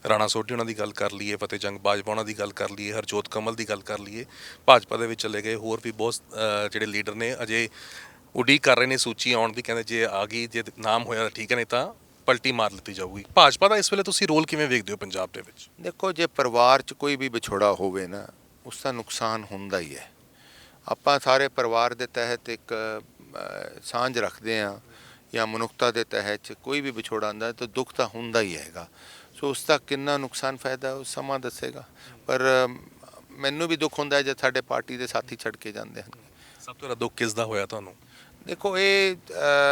A: ਰਾਣਾ ਸੋਢੀ ਉਹਨਾਂ ਦੀ ਗੱਲ ਕਰ ਲਈਏ, ਫਤਿਹ ਜੰਗ ਬਾਜਵਾ ਉਹਨਾਂ ਦੀ ਗੱਲ ਕਰ ਲਈਏ, ਹਰਜੋਤ ਕਮਲ ਦੀ ਗੱਲ ਕਰ ਲਈਏ, ਭਾਜਪਾ ਦੇ ਵਿੱਚ ਚਲੇ ਗਏ। ਹੋਰ ਵੀ ਬਹੁਤ ਜਿਹੜੇ ਲੀਡਰ ਨੇ ਅਜੇ ਉਡੀਕ ਕਰ ਰਹੇ ਨੇ ਸੂਚੀ ਆਉਣ ਦੀ, ਕਹਿੰਦੇ ਜੇ ਆ ਗਈ, ਜੇ ਨਾਮ ਹੋਇਆ ਤਾਂ ਠੀਕ ਹੈ, ਨਹੀਂ ਤਾਂ ਪਲਟੀ ਮਾਰ ਲਿੱਤੀ ਜਾਊਗੀ। ਭਾਜਪਾ ਦਾ ਇਸ ਵੇਲੇ ਤੁਸੀਂ ਰੋਲ ਕਿਵੇਂ ਵੇਖਦੇ ਹੋ ਪੰਜਾਬ ਦੇ ਵਿੱਚ?
B: ਦੇਖੋ ਜੇ ਪਰਿਵਾਰ 'ਚ ਕੋਈ ਵੀ ਵਿਛੋੜਾ ਹੋਵੇ ਨਾ, ਉਸ ਦਾ ਨੁਕਸਾਨ ਹੁੰਦਾ ਹੀ ਹੈ। ਆਪਾਂ ਸਾਰੇ ਪਰਿਵਾਰ ਦੇ ਤਹਿਤ ਇੱਕ ਸਾਂਝ ਰੱਖਦੇ ਹਾਂ, ਜਾਂ ਮਨੁੱਖਤਾ ਦੇ ਤਹਿਤ 'ਚ ਕੋਈ ਵੀ ਵਿਛੋੜਾ ਆਉਂਦਾ ਤਾਂ ਦੁੱਖ ਤਾਂ ਹੁੰਦਾ ਹੀ ਹੈਗਾ। ਸੋ ਉਸ ਦਾ ਕਿੰਨਾ ਨੁਕਸਾਨ ਫਾਇਦਾ ਉਹ ਸਮਾਂ ਦੱਸੇਗਾ, ਪਰ ਮੈਨੂੰ ਵੀ ਦੁੱਖ ਹੁੰਦਾ ਜਦ ਸਾਡੇ ਪਾਰਟੀ ਦੇ ਸਾਥੀ ਛੱਡ ਕੇ ਜਾਂਦੇ ਹਨ।
A: ਸਭ ਤੋਂ ਜ਼ਿਆਦਾ ਦੁੱਖ ਕਿਸ ਦਾ ਹੋਇਆ ਤੁਹਾਨੂੰ?
B: ਦੇਖੋ ਇਹ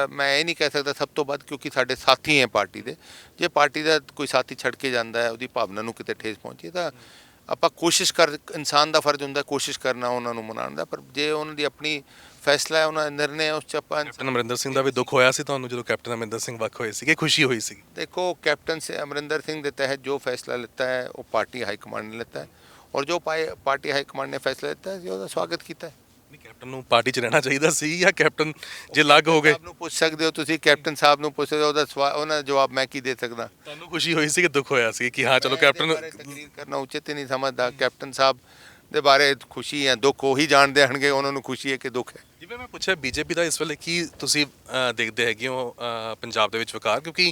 B: ਮੈਂ ਇਹ ਨਹੀਂ ਕਹਿ ਸਕਦਾ ਸਭ ਤੋਂ ਵੱਧ, ਕਿਉਂਕਿ ਸਾਡੇ ਸਾਥੀ ਹੈ ਪਾਰਟੀ ਦੇ। ਜੇ ਪਾਰਟੀ ਦਾ ਕੋਈ ਸਾਥੀ ਛੱਡ ਕੇ ਜਾਂਦਾ ਹੈ, ਉਹਦੀ ਭਾਵਨਾ ਨੂੰ ਕਿਤੇ ਠੇਸ ਪਹੁੰਚੀ, ਤਾਂ ਆਪਾਂ ਕੋਸ਼ਿਸ਼ ਇਨਸਾਨ ਦਾ ਫਰਜ਼ ਹੁੰਦਾ ਕੋਸ਼ਿਸ਼ ਕਰਨਾ ਉਹਨਾਂ ਨੂੰ ਮਨਾਉਣ ਦਾ, ਪਰ ਜੇ ਉਹਨਾਂ ਦੀ ਆਪਣੀ ਫੈਸਲਾ ਹੈ, ਉਹਨਾਂ ਦਾ ਨਿਰਣੇ ਹੈ, ਉਸ 'ਚ ਆਪਾਂ
A: ਕੈਪਟਨ ਅਮਰਿੰਦਰ ਸਿੰਘ ਦਾ ਵੀ ਦੁੱਖ ਹੋਇਆ ਸੀ ਤੁਹਾਨੂੰ ਜਦੋਂ ਕੈਪਟਨ ਅਮਰਿੰਦਰ ਸਿੰਘ ਵੱਖ ਹੋਏ ਸੀਗੇ, ਖੁਸ਼ੀ ਹੋਈ ਸੀ?
B: ਦੇਖੋ ਕੈਪਟਨ ਅਮਰਿੰਦਰ ਸਿੰਘ ਦੇ ਤਹਿਤ ਜੋ ਫੈਸਲਾ ਲਿੱਤਾ ਹੈ ਉਹ ਪਾਰਟੀ ਹਾਈ ਕਮਾਂਡ ਨੇ ਲਿੱਤਾ ਹੈ, ਔਰ ਜੋ ਪਾਰਟੀ ਹਾਈ ਕਮਾਂਡ ਨੇ ਫੈਸਲਾ ਲਿੱਤਾ ਹੈ ਉਹਦਾ ਸਵਾਗਤ ਕੀਤਾ ਹੈ।
A: ਨਹੀਂ, ਕੈਪਟਨ ਨੂੰ ਪਾਰਟੀ 'ਚ ਰਹਿਣਾ ਚਾਹੀਦਾ ਸੀ, ਜਾਂ ਕੈਪਟਨ ਜੇ ਅਲੱਗ ਹੋ ਗਏ?
B: ਸਾਹਿਬ ਨੂੰ ਪੁੱਛ ਸਕਦੇ ਹੋ ਤੁਸੀਂ, ਕੈਪਟਨ ਸਾਹਿਬ ਨੂੰ ਪੁੱਛ ਸਕਦੇ ਹੋ, ਉਹਨਾਂ ਦਾ ਜਵਾਬ ਮੈਂ ਕੀ ਦੇ ਸਕਦਾ।
A: ਤੁਹਾਨੂੰ ਖੁਸ਼ੀ ਹੋਈ ਸੀ ਕਿ ਦੁੱਖ ਹੋਇਆ ਸੀ ਕਿ ਹਾਂ ਚਲੋ ਕੈਪਟਨ?
B: ਤਕਰੀਰ ਕਰਨਾ ਉਚਿਤ ਹੀ ਨਹੀਂ ਸਮਝਦਾ। ਕੈਪਟਨ ਸਾਹਿਬ ਦੇ ਬਾਰੇ ਖੁਸ਼ੀ ਹੈ ਦੁੱਖ ਉਹੀ ਜਾਣਦੇ ਹਨਗੇ, ਉਹਨਾਂ ਨੂੰ ਖੁਸ਼ੀ ਹੈ ਕਿ ਦੁੱਖ ਹੈ।
A: ਜਿਵੇਂ ਮੈਂ ਪੁੱਛਿਆ ਬੀਜੇਪੀ ਦਾ ਇਸ ਵੇਲੇ ਕੀ ਤੁਸੀਂ ਦੇਖਦੇ ਹੈਗੇ ਹੋ ਪੰਜਾਬ ਦੇ ਵਿੱਚ ਵਿਕਾਰ? ਕਿਉਂਕਿ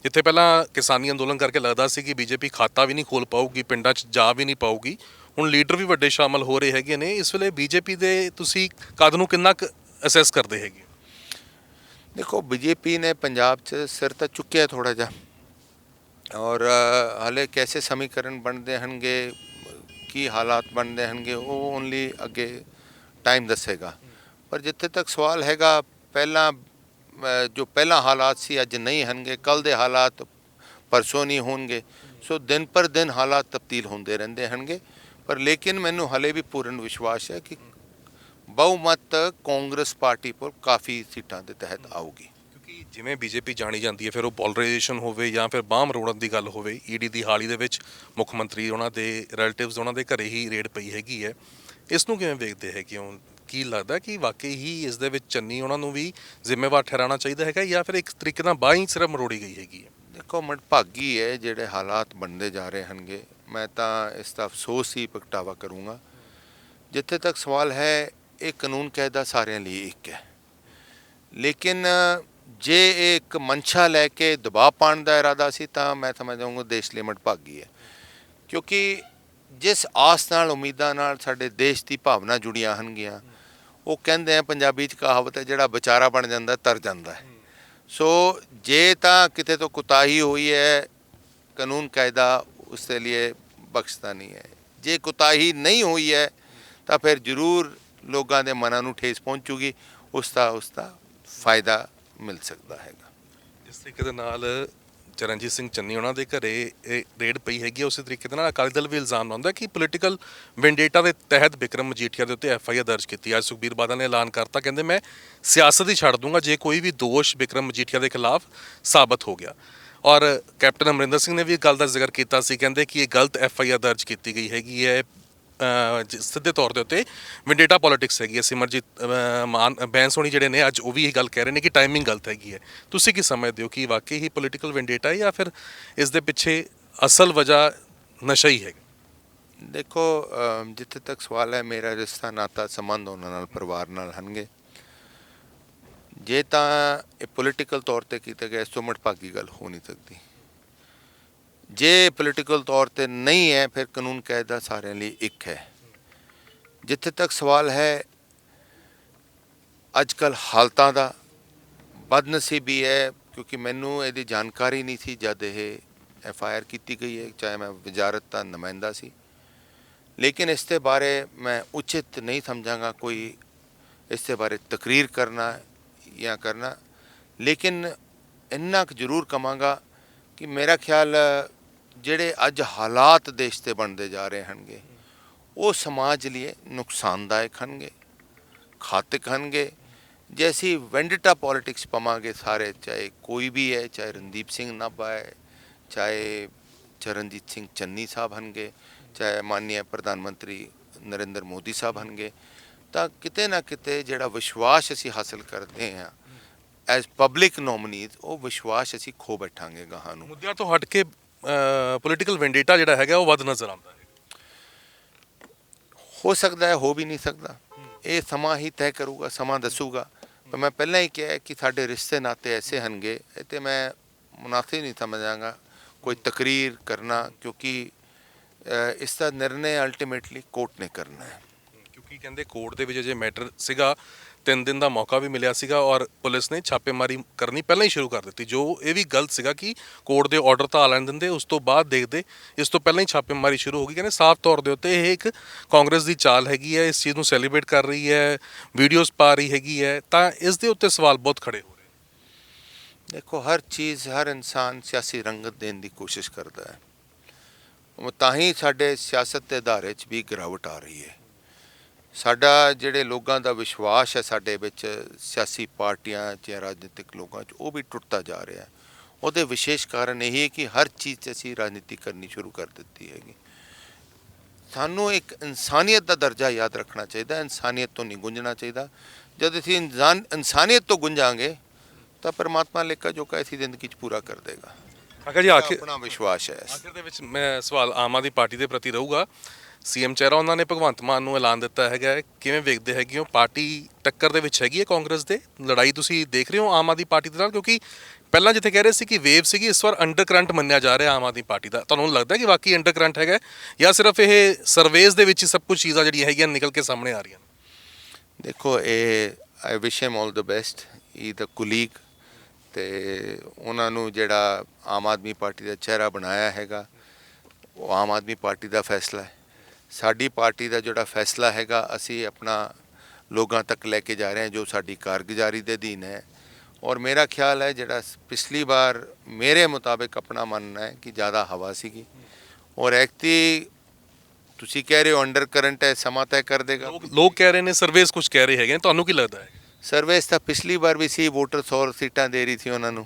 A: ਜਿੱਥੇ ਪਹਿਲਾਂ ਕਿਸਾਨੀ ਅੰਦੋਲਨ ਕਰਕੇ ਲੱਗਦਾ ਸੀ ਕਿ ਬੀਜੇਪੀ ਖਾਤਾ ਵੀ ਨਹੀਂ ਖੋਲ ਪਾਊਗੀ, ਪਿੰਡਾਂ 'ਚ ਜਾ ਵੀ ਨਹੀਂ ਪਾਊਗੀ, ਹੁਣ ਲੀਡਰ ਵੀ ਵੱਡੇ ਸ਼ਾਮਲ ਹੋ ਰਹੇ ਹੈਗੇ ਨੇ। ਇਸ ਵੇਲੇ ਬੀਜੇਪੀ ਦੇ ਤੁਸੀਂ ਕਦ ਨੂੰ ਕਿੰਨਾ ਕੁ ਅਸੈਸ ਕਰਦੇ ਹੈਗੇ?
B: ਦੇਖੋ ਬੀਜੇਪੀ ਨੇ ਪੰਜਾਬ 'ਚ ਸਿਰ ਤਾਂ ਚੁੱਕਿਆ ਥੋੜ੍ਹਾ ਜਿਹਾ, ਔਰ ਹਾਲੇ ਕੈਸੇ ਸਮੀਕਰਨ ਬਣਦੇ ਹਨਗੇ, ਕੀ ਹਾਲਾਤ ਬਣਦੇ ਹਨਗੇ, ਉਹ ਓਨਲੀ ਅੱਗੇ ਟਾਈਮ ਦੱਸੇਗਾ। ਪਰ ਜਿੱਥੇ ਤੱਕ ਸਵਾਲ ਹੈਗਾ, ਜੋ ਪਹਿਲਾਂ ਹਾਲਾਤ ਸੀ ਅੱਜ ਨਹੀਂ ਹਨਗੇ, ਕੱਲ੍ਹ ਦੇ ਹਾਲਾਤ ਪਰਸੋਂ ਨਹੀਂ ਹੋਣਗੇ। ਸੋ ਦਿਨ ਪਰ ਦਿਨ ਹਾਲਾਤ ਤਬਦੀਲ ਹੁੰਦੇ ਰਹਿੰਦੇ ਹਨਗੇ, ਪਰ ਲੇਕਿਨ ਮੈਨੂੰ ਹਲੇ ਵੀ ਪੂਰਨ ਵਿਸ਼ਵਾਸ ਹੈ ਕਿ ਬਹੁਮਤ ਕਾਂਗਰਸ ਪਾਰਟੀ ਕੋਲ ਕਾਫੀ ਸੀਟਾਂ ਦੇ ਤਹਿਤ ਆਊਗੀ।
A: ਕਿਉਂਕਿ ਜਿਵੇਂ ਬੀਜੇਪੀ ਜਾਣੀ ਜਾਂਦੀ ਹੈ, ਫਿਰ ਉਹ ਪੋਲਰਾਈਜੇਸ਼ਨ ਹੋਵੇ ਜਾਂ ਫਿਰ ਬਾਂਹ ਮਰੋੜਨ ਦੀ ਗੱਲ ਹੋਵੇ, ਈਡੀ ਦੀ ਹਾਲ ਹੀ ਦੇ ਵਿੱਚ ਮੁੱਖ ਮੰਤਰੀ ਉਹਨਾਂ ਦੇ ਰਿਲੇਟਿਵਸ ਉਹਨਾਂ ਦੇ ਘਰੇ ਹੀ ਰੇਡ ਪਈ ਹੈਗੀ ਹੈ, ਇਸ ਨੂੰ ਕਿਵੇਂ ਵੇਖਦੇ ਹੈ? ਕਿਉਂ ਕੀ ਲੱਗਦਾ ਕਿ ਵਾਕਈ ਹੀ ਇਸ ਦੇ ਵਿੱਚ ਚੰਨੀ ਉਹਨਾਂ ਨੂੰ ਵੀ ਜ਼ਿੰਮੇਵਾਰ ਠਹਿਰਾਉਣਾ ਚਾਹੀਦਾ ਹੈਗਾ, ਜਾਂ ਫਿਰ ਇੱਕ ਤਰੀਕੇ ਨਾਲ ਬਾਂਹ ਹੀ ਸਿਰਫ ਮਰੋੜੀ ਗਈ ਹੈਗੀ ਹੈ?
B: ਦੇਖੋ ਮੰਦਭਾਗੀ ਹੈ ਜਿਹੜੇ ਹਾਲਾਤ ਬਣਦੇ ਜਾ ਰਹੇ ਹਨਗੇ, ਮੈਂ ਤਾਂ ਇਸ ਦਾ ਅਫਸੋਸ ਹੀ ਪ੍ਰਗਟਾਵਾ ਕਰੂੰਗਾ। ਜਿੱਥੇ ਤੱਕ ਸਵਾਲ ਹੈ, ਇਹ ਕਾਨੂੰਨ ਕਾਇਦਾ ਸਾਰਿਆਂ ਲਈ ਇੱਕ ਹੈ, ਲੇਕਿਨ ਜੇ ਇਹ ਇੱਕ ਮਨਸ਼ਾ ਲੈ ਕੇ ਦਬਾਅ ਪਾਉਣ ਦਾ ਇਰਾਦਾ ਸੀ ਤਾਂ ਮੈਂ ਸਮਝਦਾ ਦੇਸ਼ ਲਈ ਮੰਦਭਾਗੀ ਹੈ। ਕਿਉਂਕਿ ਜਿਸ ਆਸ ਨਾਲ ਉਮੀਦਾਂ ਨਾਲ ਸਾਡੇ ਦੇਸ਼ ਦੀ ਭਾਵਨਾ ਜੁੜੀਆਂ ਹਨਗੀਆਂ, ਉਹ ਕਹਿੰਦੇ ਆ ਪੰਜਾਬੀ 'ਚ ਕਹਾਵਤ ਹੈ, ਜਿਹੜਾ ਵਿਚਾਰਾ ਬਣ ਜਾਂਦਾ ਤਰ ਜਾਂਦਾ ਹੈ। ਸੋ ਜੇ ਤਾਂ ਕਿਤੇ ਤੋਂ ਕੁਤਾਹੀ ਹੋਈ ਹੈ, ਕਾਨੂੰਨ ਕਾਇਦਾ ਉਸ ਦੇ ਲਈ ਬਖਸ਼ਦਾ ਨਹੀਂ ਹੈ। ਜੇ ਕੁਤਾਹੀ ਨਹੀਂ ਹੋਈ ਹੈ ਤਾਂ ਫਿਰ ਜ਼ਰੂਰ ਲੋਕਾਂ ਦੇ ਮਨਾਂ ਨੂੰ ਠੇਸ ਪਹੁੰਚੂਗੀ, ਉਸ ਦਾ ਫਾਇਦਾ ਮਿਲ ਸਕਦਾ ਹੈਗਾ।
A: ਜਿਸ ਤਰੀਕੇ ਦੇ ਨਾਲ ਚਰਨਜੀਤ ਸਿੰਘ ਚੰਨੀ ਉਹਨਾਂ ਦੇ ਘਰੇ ਇਹ ਰੇਡ ਪਈ ਹੈਗੀ ਹੈ, ਉਸੇ ਤਰੀਕੇ ਦੇ ਨਾਲ ਅਕਾਲੀ ਦਲ ਵੀ ਇਲਜ਼ਾਮ ਲਾਉਂਦਾ ਕਿ ਪੋਲੀਟੀਕਲ ਵੈਂਡੇਟਾ ਦੇ ਤਹਿਤ ਬਿਕਰਮ ਮਜੀਠੀਆ ਦੇ ਉੱਤੇ FIR ਦਰਜ ਕੀਤੀ। ਅੱਜ ਸੁਖਬੀਰ ਬਾਦਲ ਨੇ ਐਲਾਨ ਕਰਤਾ, ਕਹਿੰਦੇ ਮੈਂ ਸਿਆਸਤ ਹੀ ਛੱਡ ਦੂੰਗਾ ਜੇ ਕੋਈ ਵੀ ਦੋਸ਼ ਬਿਕਰਮ ਮਜੀਠੀਆ ਦੇ ਖਿਲਾਫ ਸਾਬਤ ਹੋ ਗਿਆ। ਔਰ ਕੈਪਟਨ ਅਮਰਿੰਦਰ ਸਿੰਘ ਨੇ ਵੀ ਗੱਲ ਦਾ ਜ਼ਿਕਰ ਕੀਤਾ ਸੀ, ਕਹਿੰਦੇ ਕਿ ਇਹ ਗਲਤ FIR ਦਰਜ ਕੀਤੀ ਗਈ ਹੈਗੀ ਹੈ, ਸਿੱਧੇ ਤੌਰ ਦੇ ਉੱਤੇ ਵੈਂਡੇਟਾ ਪੋਲਿਟਿਕਸ ਹੈਗੀ ਹੈ। ਸਿਮਰਜੀਤ ਮਾਨ ਬੈਂਸ ਹੋਣੀ ਜਿਹੜੇ ਨੇ ਅੱਜ ਉਹ ਵੀ ਇਹ ਗੱਲ ਕਹਿ ਰਹੇ ਨੇ ਕਿ ਟਾਈਮਿੰਗ ਗਲਤ ਹੈਗੀ ਹੈ। ਤੁਸੀਂ ਕੀ ਸਮਝਦੇ ਹੋ ਕਿ ਵਾਕਈ ਹੀ ਪੋਲੀਟੀਕਲ ਵੈਂਡੇਟਾ ਹੈ ਜਾਂ ਫਿਰ ਇਸ ਦੇ ਪਿੱਛੇ ਅਸਲ ਵਜ੍ਹਾ ਨਸ਼ਾ ਹੀ ਹੈਗਾ?
B: ਦੇਖੋ ਜਿੱਥੇ ਤੱਕ ਸਵਾਲ ਹੈ, ਮੇਰਾ ਰਿਸ਼ਤਾ ਨਾਤਾ ਸੰਬੰਧ ਉਹਨਾਂ ਨਾਲ ਪਰਿਵਾਰ ਨਾਲ ਹਨਗੇ। ਜੇ ਤਾਂ ਇਹ ਪੋਲੀਟੀਕਲ ਤੌਰ ਤੇ ਕੀਤਾ ਗਿਆ, ਇਸ ਤੋਂ ਮੰਦਭਾਗੀ ਗੱਲ ਹੋ ਨਹੀਂ ਸਕਦੀ। ਜੇ ਪੋਲੀਟੀਕਲ ਤੌਰ ਤੇ ਨਹੀਂ ਹੈ, ਫਿਰ ਕਾਨੂੰਨ ਕਾਇਦਾ ਸਾਰਿਆਂ ਲਈ ਇੱਕ ਹੈ। ਜਿੱਥੇ ਤੱਕ ਸਵਾਲ ਹੈ ਅੱਜ ਕੱਲ੍ਹ ਹਾਲਤਾਂ ਦਾ, ਬਦਨਸੀਬੀ ਹੈ ਕਿਉਂਕਿ ਮੈਨੂੰ ਇਹਦੀ ਜਾਣਕਾਰੀ ਨਹੀਂ ਸੀ ਜਦ ਇਹ FIR ਕੀਤੀ ਗਈ ਹੈ, ਚਾਹੇ ਮੈਂ ਵਜ਼ਾਰਤ ਦਾ ਨੁਮਾਇੰਦਾ ਸੀ। ਲੇਕਿਨ ਇਸ ਦੇ ਬਾਰੇ ਮੈਂ ਉਚਿਤ ਨਹੀਂ ਸਮਝਾਂਗਾ ਕੋਈ ਇਸ ਦੇ ਬਾਰੇ ਤਕਰੀਰ ਕਰਨਾ ਜਾਂ ਕਰਨਾ। ਲੇਕਿਨ ਇੰਨਾ ਕੁ ਜ਼ਰੂਰ ਕਹਾਂਗਾ ਕਿ ਮੇਰਾ ਖਿਆਲ ਜਿਹੜੇ ਅੱਜ ਹਾਲਾਤ ਦੇਸ਼ 'ਤੇ ਬਣਦੇ ਜਾ ਰਹੇ ਹਨਗੇ, ਉਹ ਸਮਾਜ ਲਈ ਨੁਕਸਾਨਦਾਇਕ ਹਨਗੇ, ਘਾਤਕ ਹਨਗੇ। ਜੇ ਅਸੀਂ ਵੈਂਡਟਾ ਪੋਲੀਟਿਕਸ ਪਵਾਂਗੇ ਸਾਰੇ, ਚਾਹੇ ਕੋਈ ਵੀ ਹੈ, ਚਾਹੇ ਰਣਦੀਪ ਸਿੰਘ ਨਾਭਾ ਹੈ, ਚਾਹੇ ਚਰਨਜੀਤ ਸਿੰਘ ਚੰਨੀ ਸਾਹਿਬ ਹਨਗੇ, ਚਾਹੇ ਮਾਨनीय ਪ੍ਰਧਾਨ ਮੰਤਰੀ ਨਰਿੰਦਰ ਮੋਦੀ ਸਾਹਿਬ ਹਨਗੇ, ਤਾਂ ਕਿਤੇ ਨਾ ਕਿਤੇ ਜਿਹੜਾ ਵਿਸ਼ਵਾਸ ਅਸੀਂ ਹਾਸਲ ਕਰਦੇ ਹਾਂ ਐਜ਼ ਪਬਲਿਕ ਨੋਮੀਨੀਜ਼, ਉਹ ਵਿਸ਼ਵਾਸ ਅਸੀਂ ਖੋ ਬੈਠਾਂਗੇ ਗਾਹਾਂ ਨੂੰ।
A: ਮੁੱਦਿਆਂ ਤੋਂ ਹਟ ਕੇ ਪੋਲੀਟੀਕਲ ਵੈਂਡੇਟਾ ਜਿਹੜਾ ਹੈਗਾ ਉਹ ਵੱਧ ਨਜ਼ਰ ਆਉਂਦਾ ਹੈ।
B: ਹੋ ਸਕਦਾ ਹੈ, ਹੋ ਵੀ ਨਹੀਂ ਸਕਦਾ। ਇਹ ਸਮਾਂ ਹੀ ਤੈਅ ਕਰੂਗਾ, ਸਮਾਂ ਦੱਸੂਗਾ। ਪਰ ਮੈਂ ਪਹਿਲਾਂ ਹੀ ਕਿਹਾ ਕਿ ਸਾਡੇ ਰਿਸ਼ਤੇ ਨਾਤੇ ਐਸੇ ਹਨਗੇ, ਤੇ ਮੈਂ ਮੁਨਾਸਿਬ ਨਹੀਂ ਸਮਝਾਂਗਾ ਕੋਈ ਤਕਰੀਰ ਕਰਨਾ, ਕਿਉਂਕਿ ਇਸ ਦਾ ਨਿਰਣੇ ਅਲਟੀਮੇਟਲੀ ਕੋਰਟ ਨੇ ਕਰਨਾ ਹੈ।
A: ਕਿਉਂਕਿ ਕਹਿੰਦੇ ਕੋਰਟ ਦੇ ਵਿੱਚ ਜੇ ਮੈਟਰ ਸੀਗਾ, 3 ਦਿਨ ਦਾ ਮੌਕਾ ਵੀ ਮਿਲਿਆ ਸੀਗਾ ਔਰ ਪੁਲਿਸ ਨੇ ਛਾਪੇਮਾਰੀ ਕਰਨੀ ਪਹਿਲਾਂ ਹੀ ਸ਼ੁਰੂ ਕਰ ਦਿੱਤੀ, ਜੋ ਇਹ ਵੀ ਗਲਤ ਸੀਗਾ ਕਿ ਕੋਰਟ ਦੇ ਆਰਡਰ ਤਾਂ ਆ ਲੈਣ ਦਿੰਦੇ, ਉਸ ਤੋਂ ਬਾਅਦ ਦੇਖਦੇ। ਇਸ ਤੋਂ ਪਹਿਲਾਂ ਹੀ ਛਾਪੇਮਾਰੀ ਸ਼ੁਰੂ ਹੋ ਗਈ। ਕਹਿੰਦੇ ਸਾਫ਼ ਤੌਰ ਦੇ ਉੱਤੇ ਇਹ ਇੱਕ ਕਾਂਗਰਸ ਦੀ ਚਾਲ ਹੈਗੀ ਹੈ, ਇਸ ਚੀਜ਼ ਨੂੰ ਸੈਲੀਬ੍ਰੇਟ ਕਰ ਰਹੀ ਹੈ, ਵੀਡੀਓਜ਼ ਪਾ ਰਹੀ ਹੈਗੀ ਹੈ, ਤਾਂ ਇਸ ਦੇ ਉੱਤੇ ਸਵਾਲ ਬਹੁਤ ਖੜੇ ਹੋ ਰਹੇ।
B: ਦੇਖੋ, ਹਰ ਚੀਜ਼, ਹਰ ਇਨਸਾਨ ਸਿਆਸੀ ਰੰਗਤ ਦੇਣ ਦੀ ਕੋਸ਼ਿਸ਼ ਕਰਦਾ ਹੈ। ਤਾਂ ਹੀ ਸਾਡੇ ਸਿਆਸਤ ਦੇ ਅਦਾਰੇ 'ਚ ਵੀ ਗਿਰਾਵਟ ਆ ਰਹੀ ਹੈ। ਸਾਡਾ ਜਿਹੜੇ ਲੋਕਾਂ ਦਾ ਵਿਸ਼ਵਾਸ ਹੈ ਸਾਡੇ ਵਿੱਚ, ਸਿਆਸੀ ਪਾਰਟੀਆਂ 'ਚ, ਰਾਜਨੀਤਿਕ ਲੋਕਾਂ 'ਚ, ਉਹ ਵੀ ਟੁੱਟਦਾ ਜਾ ਰਿਹਾ। ਉਹਦੇ ਵਿਸ਼ੇਸ਼ ਕਾਰਨ ਇਹ ਹੈ ਕਿ ਹਰ ਚੀਜ਼ 'ਚ ਅਸੀਂ ਰਾਜਨੀਤੀ ਕਰਨੀ ਸ਼ੁਰੂ ਕਰ ਦਿੱਤੀ ਹੈਗੀ। ਸਾਨੂੰ ਇੱਕ ਇਨਸਾਨੀਅਤ ਦਾ ਦਰਜਾ ਯਾਦ ਰੱਖਣਾ ਚਾਹੀਦਾ, ਇਨਸਾਨੀਅਤ ਤੋਂ ਨਹੀਂ ਗੁੰਝਣਾ ਚਾਹੀਦਾ। ਜਦ ਅਸੀਂ ਇਨਸਾਨੀਅਤ ਤੋਂ ਗੁੰਝਾਂਗੇ ਤਾਂ ਪਰਮਾਤਮਾ ਲੇਖਾ ਜੋਖਾ ਇਸੀ ਜ਼ਿੰਦਗੀ 'ਚ ਪੂਰਾ ਕਰ ਦੇਗਾ।
A: ਅਗਰ ਜੀ
B: ਆਪਣਾ ਵਿਸ਼ਵਾਸ ਹੈ।
A: ਆਖਿਰ ਦੇ ਵਿੱਚ ਮੈਂ ਸਵਾਲ ਆਮ ਆਦਮੀ ਪਾਰਟੀ ਦੇ ਪ੍ਰਤੀ ਰਹੂਗਾ। CM ਚਿਹਰਾ ਉਹਨਾਂ ਨੇ ਭਗਵੰਤ ਮਾਨ ਨੂੰ ਐਲਾਨ ਦਿੱਤਾ ਹੈਗਾ, ਕਿਵੇਂ ਵੇਖਦੇ ਹੈਗੇ ਹੋ? ਪਾਰਟੀ ਟੱਕਰ ਦੇ ਵਿੱਚ ਹੈਗੀ ਹੈ ਕਾਂਗਰਸ ਦੇ, ਲੜਾਈ ਤੁਸੀਂ ਦੇਖ ਰਹੇ ਹੋ ਆਮ ਆਦਮੀ ਪਾਰਟੀ ਦੇ ਨਾਲ? ਕਿਉਂਕਿ ਪਹਿਲਾਂ ਜਿੱਥੇ ਕਹਿ ਰਹੇ ਸੀ ਕਿ ਵੇਵ ਸੀਗੀ, ਇਸ ਵਾਰ ਅੰਡਰ ਕਰੰਟ ਮੰਨਿਆ ਜਾ ਰਿਹਾ ਆਮ ਆਦਮੀ ਪਾਰਟੀ ਦਾ। ਤੁਹਾਨੂੰ ਲੱਗਦਾ ਕਿ ਵਾਕਈ ਅੰਡਰ ਕਰੰਟ ਹੈਗਾ, ਜਾਂ ਸਿਰਫ ਇਹ ਸਰਵੇਜ਼ ਦੇ ਵਿੱਚ ਹੀ ਸਭ ਕੁਝ ਚੀਜ਼ਾਂ ਜਿਹੜੀਆਂ ਹੈਗੀਆਂ ਨਿਕਲ ਕੇ ਸਾਹਮਣੇ ਆ ਰਹੀਆਂ?
B: ਦੇਖੋ, ਆਈ ਵਿਸ਼ ਹਿਮ ਆਲ the best, E the colleague, ਅਤੇ ਉਹਨਾਂ ਨੂੰ ਜਿਹੜਾ ਆਮ ਆਦਮੀ ਪਾਰਟੀ ਦਾ ਚਿਹਰਾ ਬਣਾਇਆ ਹੈਗਾ, ਉਹ ਆਮ ਆਦਮੀ ਪਾਰਟੀ ਦਾ ਫੈਸਲਾ ਹੈ। ਸਾਡੀ ਪਾਰਟੀ ਦਾ ਜਿਹੜਾ ਫੈਸਲਾ ਹੈਗਾ, ਅਸੀਂ ਆਪਣਾ ਲੋਕਾਂ ਤੱਕ ਲੈ ਕੇ ਜਾ ਰਹੇ ਹਾਂ, ਜੋ ਸਾਡੀ ਕਾਰਗੁਜ਼ਾਰੀ ਦੇ ਅਧੀਨ ਹੈ। ਔਰ ਮੇਰਾ ਖਿਆਲ ਹੈ ਜਿਹੜਾ ਪਿਛਲੀ ਵਾਰ ਮੇਰੇ ਮੁਤਾਬਿਕ ਆਪਣਾ ਮੰਨਣਾ ਹੈ ਕਿ ਜ਼ਿਆਦਾ ਹਵਾ ਸੀਗੀ, ਔਰ ਐਕਤੀ ਤੁਸੀਂ ਕਹਿ ਰਹੇ ਹੋ ਅੰਡਰ ਕਰੰਟ ਹੈ, ਸਮਾਂ ਤੈਅ ਕਰ ਦੇਗਾ।
A: ਲੋਕ ਕਹਿ ਰਹੇ ਨੇ, ਸਰਵੇਜ਼ ਕੁਝ ਕਹਿ ਰਹੇ ਹੈਗੇ, ਤੁਹਾਨੂੰ ਕੀ ਲੱਗਦਾ ਹੈ?
B: ਸਰਵੇਸ ਤਾਂ ਪਿਛਲੀ ਵਾਰ ਵੀ ਸੀ, ਵੋਟਰ 100 ਸੀਟਾਂ ਦੇ ਰਹੀ ਸੀ ਉਹਨਾਂ ਨੂੰ।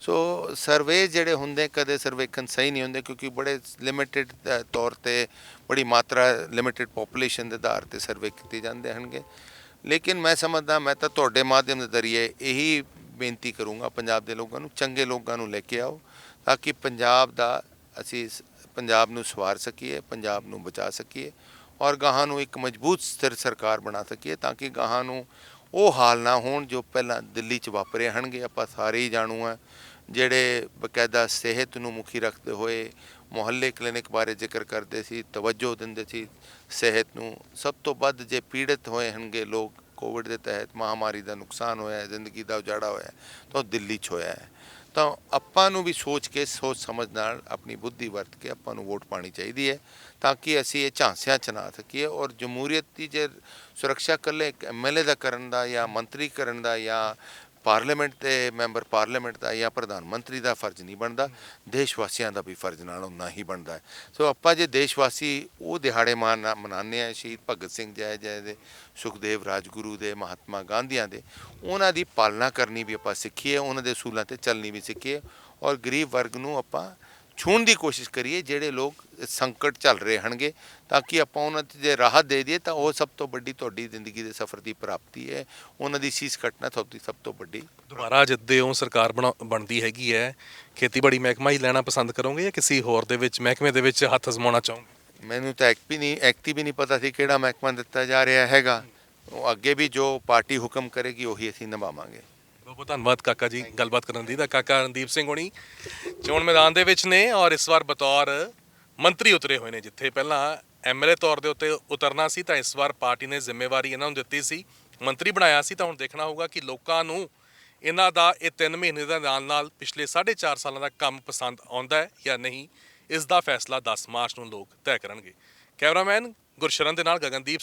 B: ਸੋ ਸਰਵੇ ਜਿਹੜੇ ਹੁੰਦੇ, ਕਦੇ ਸਰਵੇਖਣ ਸਹੀ ਨਹੀਂ ਹੁੰਦੇ, ਕਿਉਂਕਿ ਬੜੇ ਲਿਮਿਟਿਡ ਤੌਰ 'ਤੇ, ਬੜੀ ਮਾਤਰਾ, ਲਿਮਿਟਿਡ ਪੋਪੂਲੇਸ਼ਨ ਦੇ ਆਧਾਰ 'ਤੇ ਸਰਵੇ ਕੀਤੇ ਜਾਂਦੇ ਹਨਗੇ। ਲੇਕਿਨ ਮੈਂ ਸਮਝਦਾ, ਮੈਂ ਤਾਂ ਤੁਹਾਡੇ ਮਾਧਿਅਮ ਦੇ ਜ਼ਰੀਏ ਇਹੀ ਬੇਨਤੀ ਕਰੂੰਗਾ ਪੰਜਾਬ ਦੇ ਲੋਕਾਂ ਨੂੰ, ਚੰਗੇ ਲੋਕਾਂ ਨੂੰ ਲੈ ਕੇ ਆਓ, ਤਾਂ ਕਿ ਅਸੀਂ ਪੰਜਾਬ ਨੂੰ ਸਵਾਰ ਸਕੀਏ, ਪੰਜਾਬ ਨੂੰ ਬਚਾ ਸਕੀਏ, ਔਰ ਗਾਹਾਂ ਨੂੰ ਇੱਕ ਮਜ਼ਬੂਤ ਸਥਿਰ ਸਰਕਾਰ ਬਣਾ ਸਕੀਏ, ਤਾਂ ਕਿ ਗਾਹਾਂ ਨੂੰ ਉਹ ਹਾਲ ਨਾ ਹੋਣ ਜੋ ਪਹਿਲਾਂ ਦਿੱਲੀ 'ਚ ਵਾਪਰੇ ਹਨਗੇ। ਆਪਾਂ ਸਾਰੇ ਹੀ ਜਾਣੂ ਆ, ਜਿਹੜੇ ਬਕਾਇਦਾ ਸਿਹਤ ਨੂੰ ਮੁਖੀ ਰੱਖਦੇ ਹੋਏ ਮੁਹੱਲੇ ਕਲੀਨਿਕ ਬਾਰੇ ਜ਼ਿਕਰ ਕਰਦੇ ਸੀ, ਤਵੱਜੋ ਦਿੰਦੇ ਸੀ ਸਿਹਤ ਨੂੰ। ਸਭ ਤੋਂ ਵੱਧ ਜੇ ਪੀੜਤ ਹੋਏ ਹਨਗੇ ਲੋਕ ਕੋਵਿਡ ਦੇ ਤਹਿਤ, ਮਹਾਮਾਰੀ ਦਾ ਨੁਕਸਾਨ ਹੋਇਆ, ਜ਼ਿੰਦਗੀ ਦਾ ਉਜਾੜਾ ਹੋਇਆ, ਤਾਂ ਉਹ ਦਿੱਲੀ 'ਚ ਹੋਇਆ ਹੈ। ਤਾਂ ਆਪਾਂ ਨੂੰ ਵੀ ਸੋਚ ਸਮਝ ਨਾਲ, ਆਪਣੀ ਬੁੱਧੀ ਵਰਤ ਕੇ ਆਪਾਂ ਨੂੰ ਵੋਟ ਪਾਉਣੀ ਚਾਹੀਦੀ ਹੈ, ਤਾਂ ਕਿ ਅਸੀਂ ਇਹ ਝਾਂਸਿਆਂ 'ਚ ਨਾ ਸਕੀਏ। ਔਰ ਜਮਹੂਰੀਅਤ ਦੀ ਜੇ ਸੁਰੱਖਿਆ ਇਕੱਲੇ ਇੱਕ MLA ਦਾ ਕਰਨ ਦਾ, ਜਾਂ ਮੰਤਰੀ ਕਰਨ ਦਾ, ਜਾਂ ਪਾਰਲੀਮੈਂਟ ਦੇ ਮੈਂਬਰ ਪਾਰਲੀਮੈਂਟ ਦਾ, ਜਾਂ ਪ੍ਰਧਾਨ ਮੰਤਰੀ ਦਾ ਫਰਜ਼ ਨਹੀਂ ਬਣਦਾ, ਦੇਸ਼ ਵਾਸੀਆਂ ਦਾ ਵੀ ਫਰਜ਼ ਨਾਲ ਉਨਾ ਹੀ ਬਣਦਾ ਹੈ। ਸੋ ਆਪਾਂ ਜੇ ਦੇਸ਼ ਵਾਸੀ ਉਹ ਦਿਹਾੜੇ ਮਨਾਉਂਦੇ ਹਾਂ, ਸ਼ਹੀਦ ਭਗਤ ਸਿੰਘ ਜੈ ਦੇ, ਸੁਖਦੇਵ ਰਾਜਗੁਰੂ ਦੇ, ਮਹਾਤਮਾ ਗਾਂਧੀਆਂ ਦੇ, ਉਹਨਾਂ ਦੀ ਪਾਲਣਾ ਕਰਨੀ ਵੀ ਆਪਾਂ ਸਿੱਖੀਏ, ਉਹਨਾਂ ਦੇ ਅਸੂਲਾਂ 'ਤੇ ਚੱਲਣੀ ਵੀ ਸਿੱਖੀਏ, ਔਰ ਗਰੀਬ ਵਰਗ ਨੂੰ ਆਪਾਂ ਛੂਹਣ ਦੀ ਕੋਸ਼ਿਸ਼ ਕਰੀਏ, ਜਿਹੜੇ ਲੋਕ ਸੰਕਟ ਚੱਲ ਰਹੇ ਹਨਗੇ, ਤਾਂ ਕਿ ਆਪਾਂ ਉਹਨਾਂ 'ਤੇ ਜੇ ਰਾਹਤ ਦੇ ਦਈਏ, ਤਾਂ ਉਹ ਸਭ ਤੋਂ ਵੱਡੀ ਤੁਹਾਡੀ ਜ਼ਿੰਦਗੀ ਦੇ ਸਫ਼ਰ ਦੀ ਪ੍ਰਾਪਤੀ ਹੈ। ਉਹਨਾਂ ਦੀ ਸੀਸ ਕੱਟਣਾ ਤੁਹਾਡੀ ਸਭ ਤੋਂ ਵੱਡੀ।
A: ਦੁਬਾਰਾ ਜਿੱਦੇ ਸਰਕਾਰ ਬਣਦੀ ਹੈਗੀ ਹੈ, ਖੇਤੀਬਾੜੀ ਮਹਿਕਮਾ ਹੀ ਲੈਣਾ ਪਸੰਦ ਕਰੋਗੇ, ਜਾਂ ਕਿਸੇ ਹੋਰ ਦੇ ਵਿੱਚ ਮਹਿਕਮੇ ਦੇ ਵਿੱਚ ਹੱਥ ਅਜ਼ਮਾਉਣਾ ਚਾਹੋਗੇ?
B: ਮੈਨੂੰ ਤਾਂ ਐਕਟ ਵੀ ਨਹੀਂ ਪਤਾ ਸੀ ਕਿਹੜਾ ਮਹਿਕਮਾ ਦਿੱਤਾ ਜਾ ਰਿਹਾ ਹੈਗਾ। ਉਹ ਅੱਗੇ ਵੀ ਜੋ ਪਾਰਟੀ ਹੁਕਮ ਕਰੇਗੀ ਉਹੀ ਅਸੀਂ ਨਿਭਾਵਾਂਗੇ।
A: ਬਹੁਤ ਬਹੁਤ ਧੰਨਵਾਦ ਕਾਕਾ ਜੀ ਗੱਲਬਾਤ ਕਰਨ ਦੀ। ਤਾਂ ਕਾਕਾ ਰਣਦੀਪ ਸਿੰਘ ਹੋਣੀ ਚੋਣ ਮੈਦਾਨ ਦੇ ਵਿੱਚ ਨੇ ਔਰ ਇਸ ਵਾਰ ਬਤੌਰ ਮੰਤਰੀ ਉਤਰੇ ਹੋਏ ਨੇ। ਜਿੱਥੇ ਪਹਿਲਾਂ ਐਮਐਲਏ ਤੌਰ ਦੇ ਉੱਤੇ ਉਤਰਨਾ ਸੀ ਤਾਂ ਇਸ ਵਾਰ ਪਾਰਟੀ ਨੇ ਜ਼ਿੰਮੇਵਾਰੀ ਇਹਨਾਂ ਨੂੰ ਦਿੱਤੀ ਸੀ, ਮੰਤਰੀ ਬਣਾਇਆ ਸੀ। ਤਾਂ ਹੁਣ ਦੇਖਣਾ ਹੋਊਗਾ ਕਿ ਲੋਕਾਂ ਨੂੰ ਇਹਨਾਂ ਦਾ ਇਹ 3 ਮਹੀਨੇ ਦੇ ਨਾਲ ਪਿਛਲੇ 4.5 ਸਾਲਾਂ ਦਾ ਕੰਮ ਪਸੰਦ ਆਉਂਦਾ ਹੈ ਜਾਂ ਨਹੀਂ। ਇਸ ਦਾ ਫੈਸਲਾ 10 ਮਾਰਚ ਨੂੰ ਲੋਕ ਤੈਅ ਕਰਨਗੇ। ਕੈਮਰਾਮੈਨ ਗੁਰਸ਼ਰਨ ਦੇ ਨਾਲ ਗਗਨਦੀਪ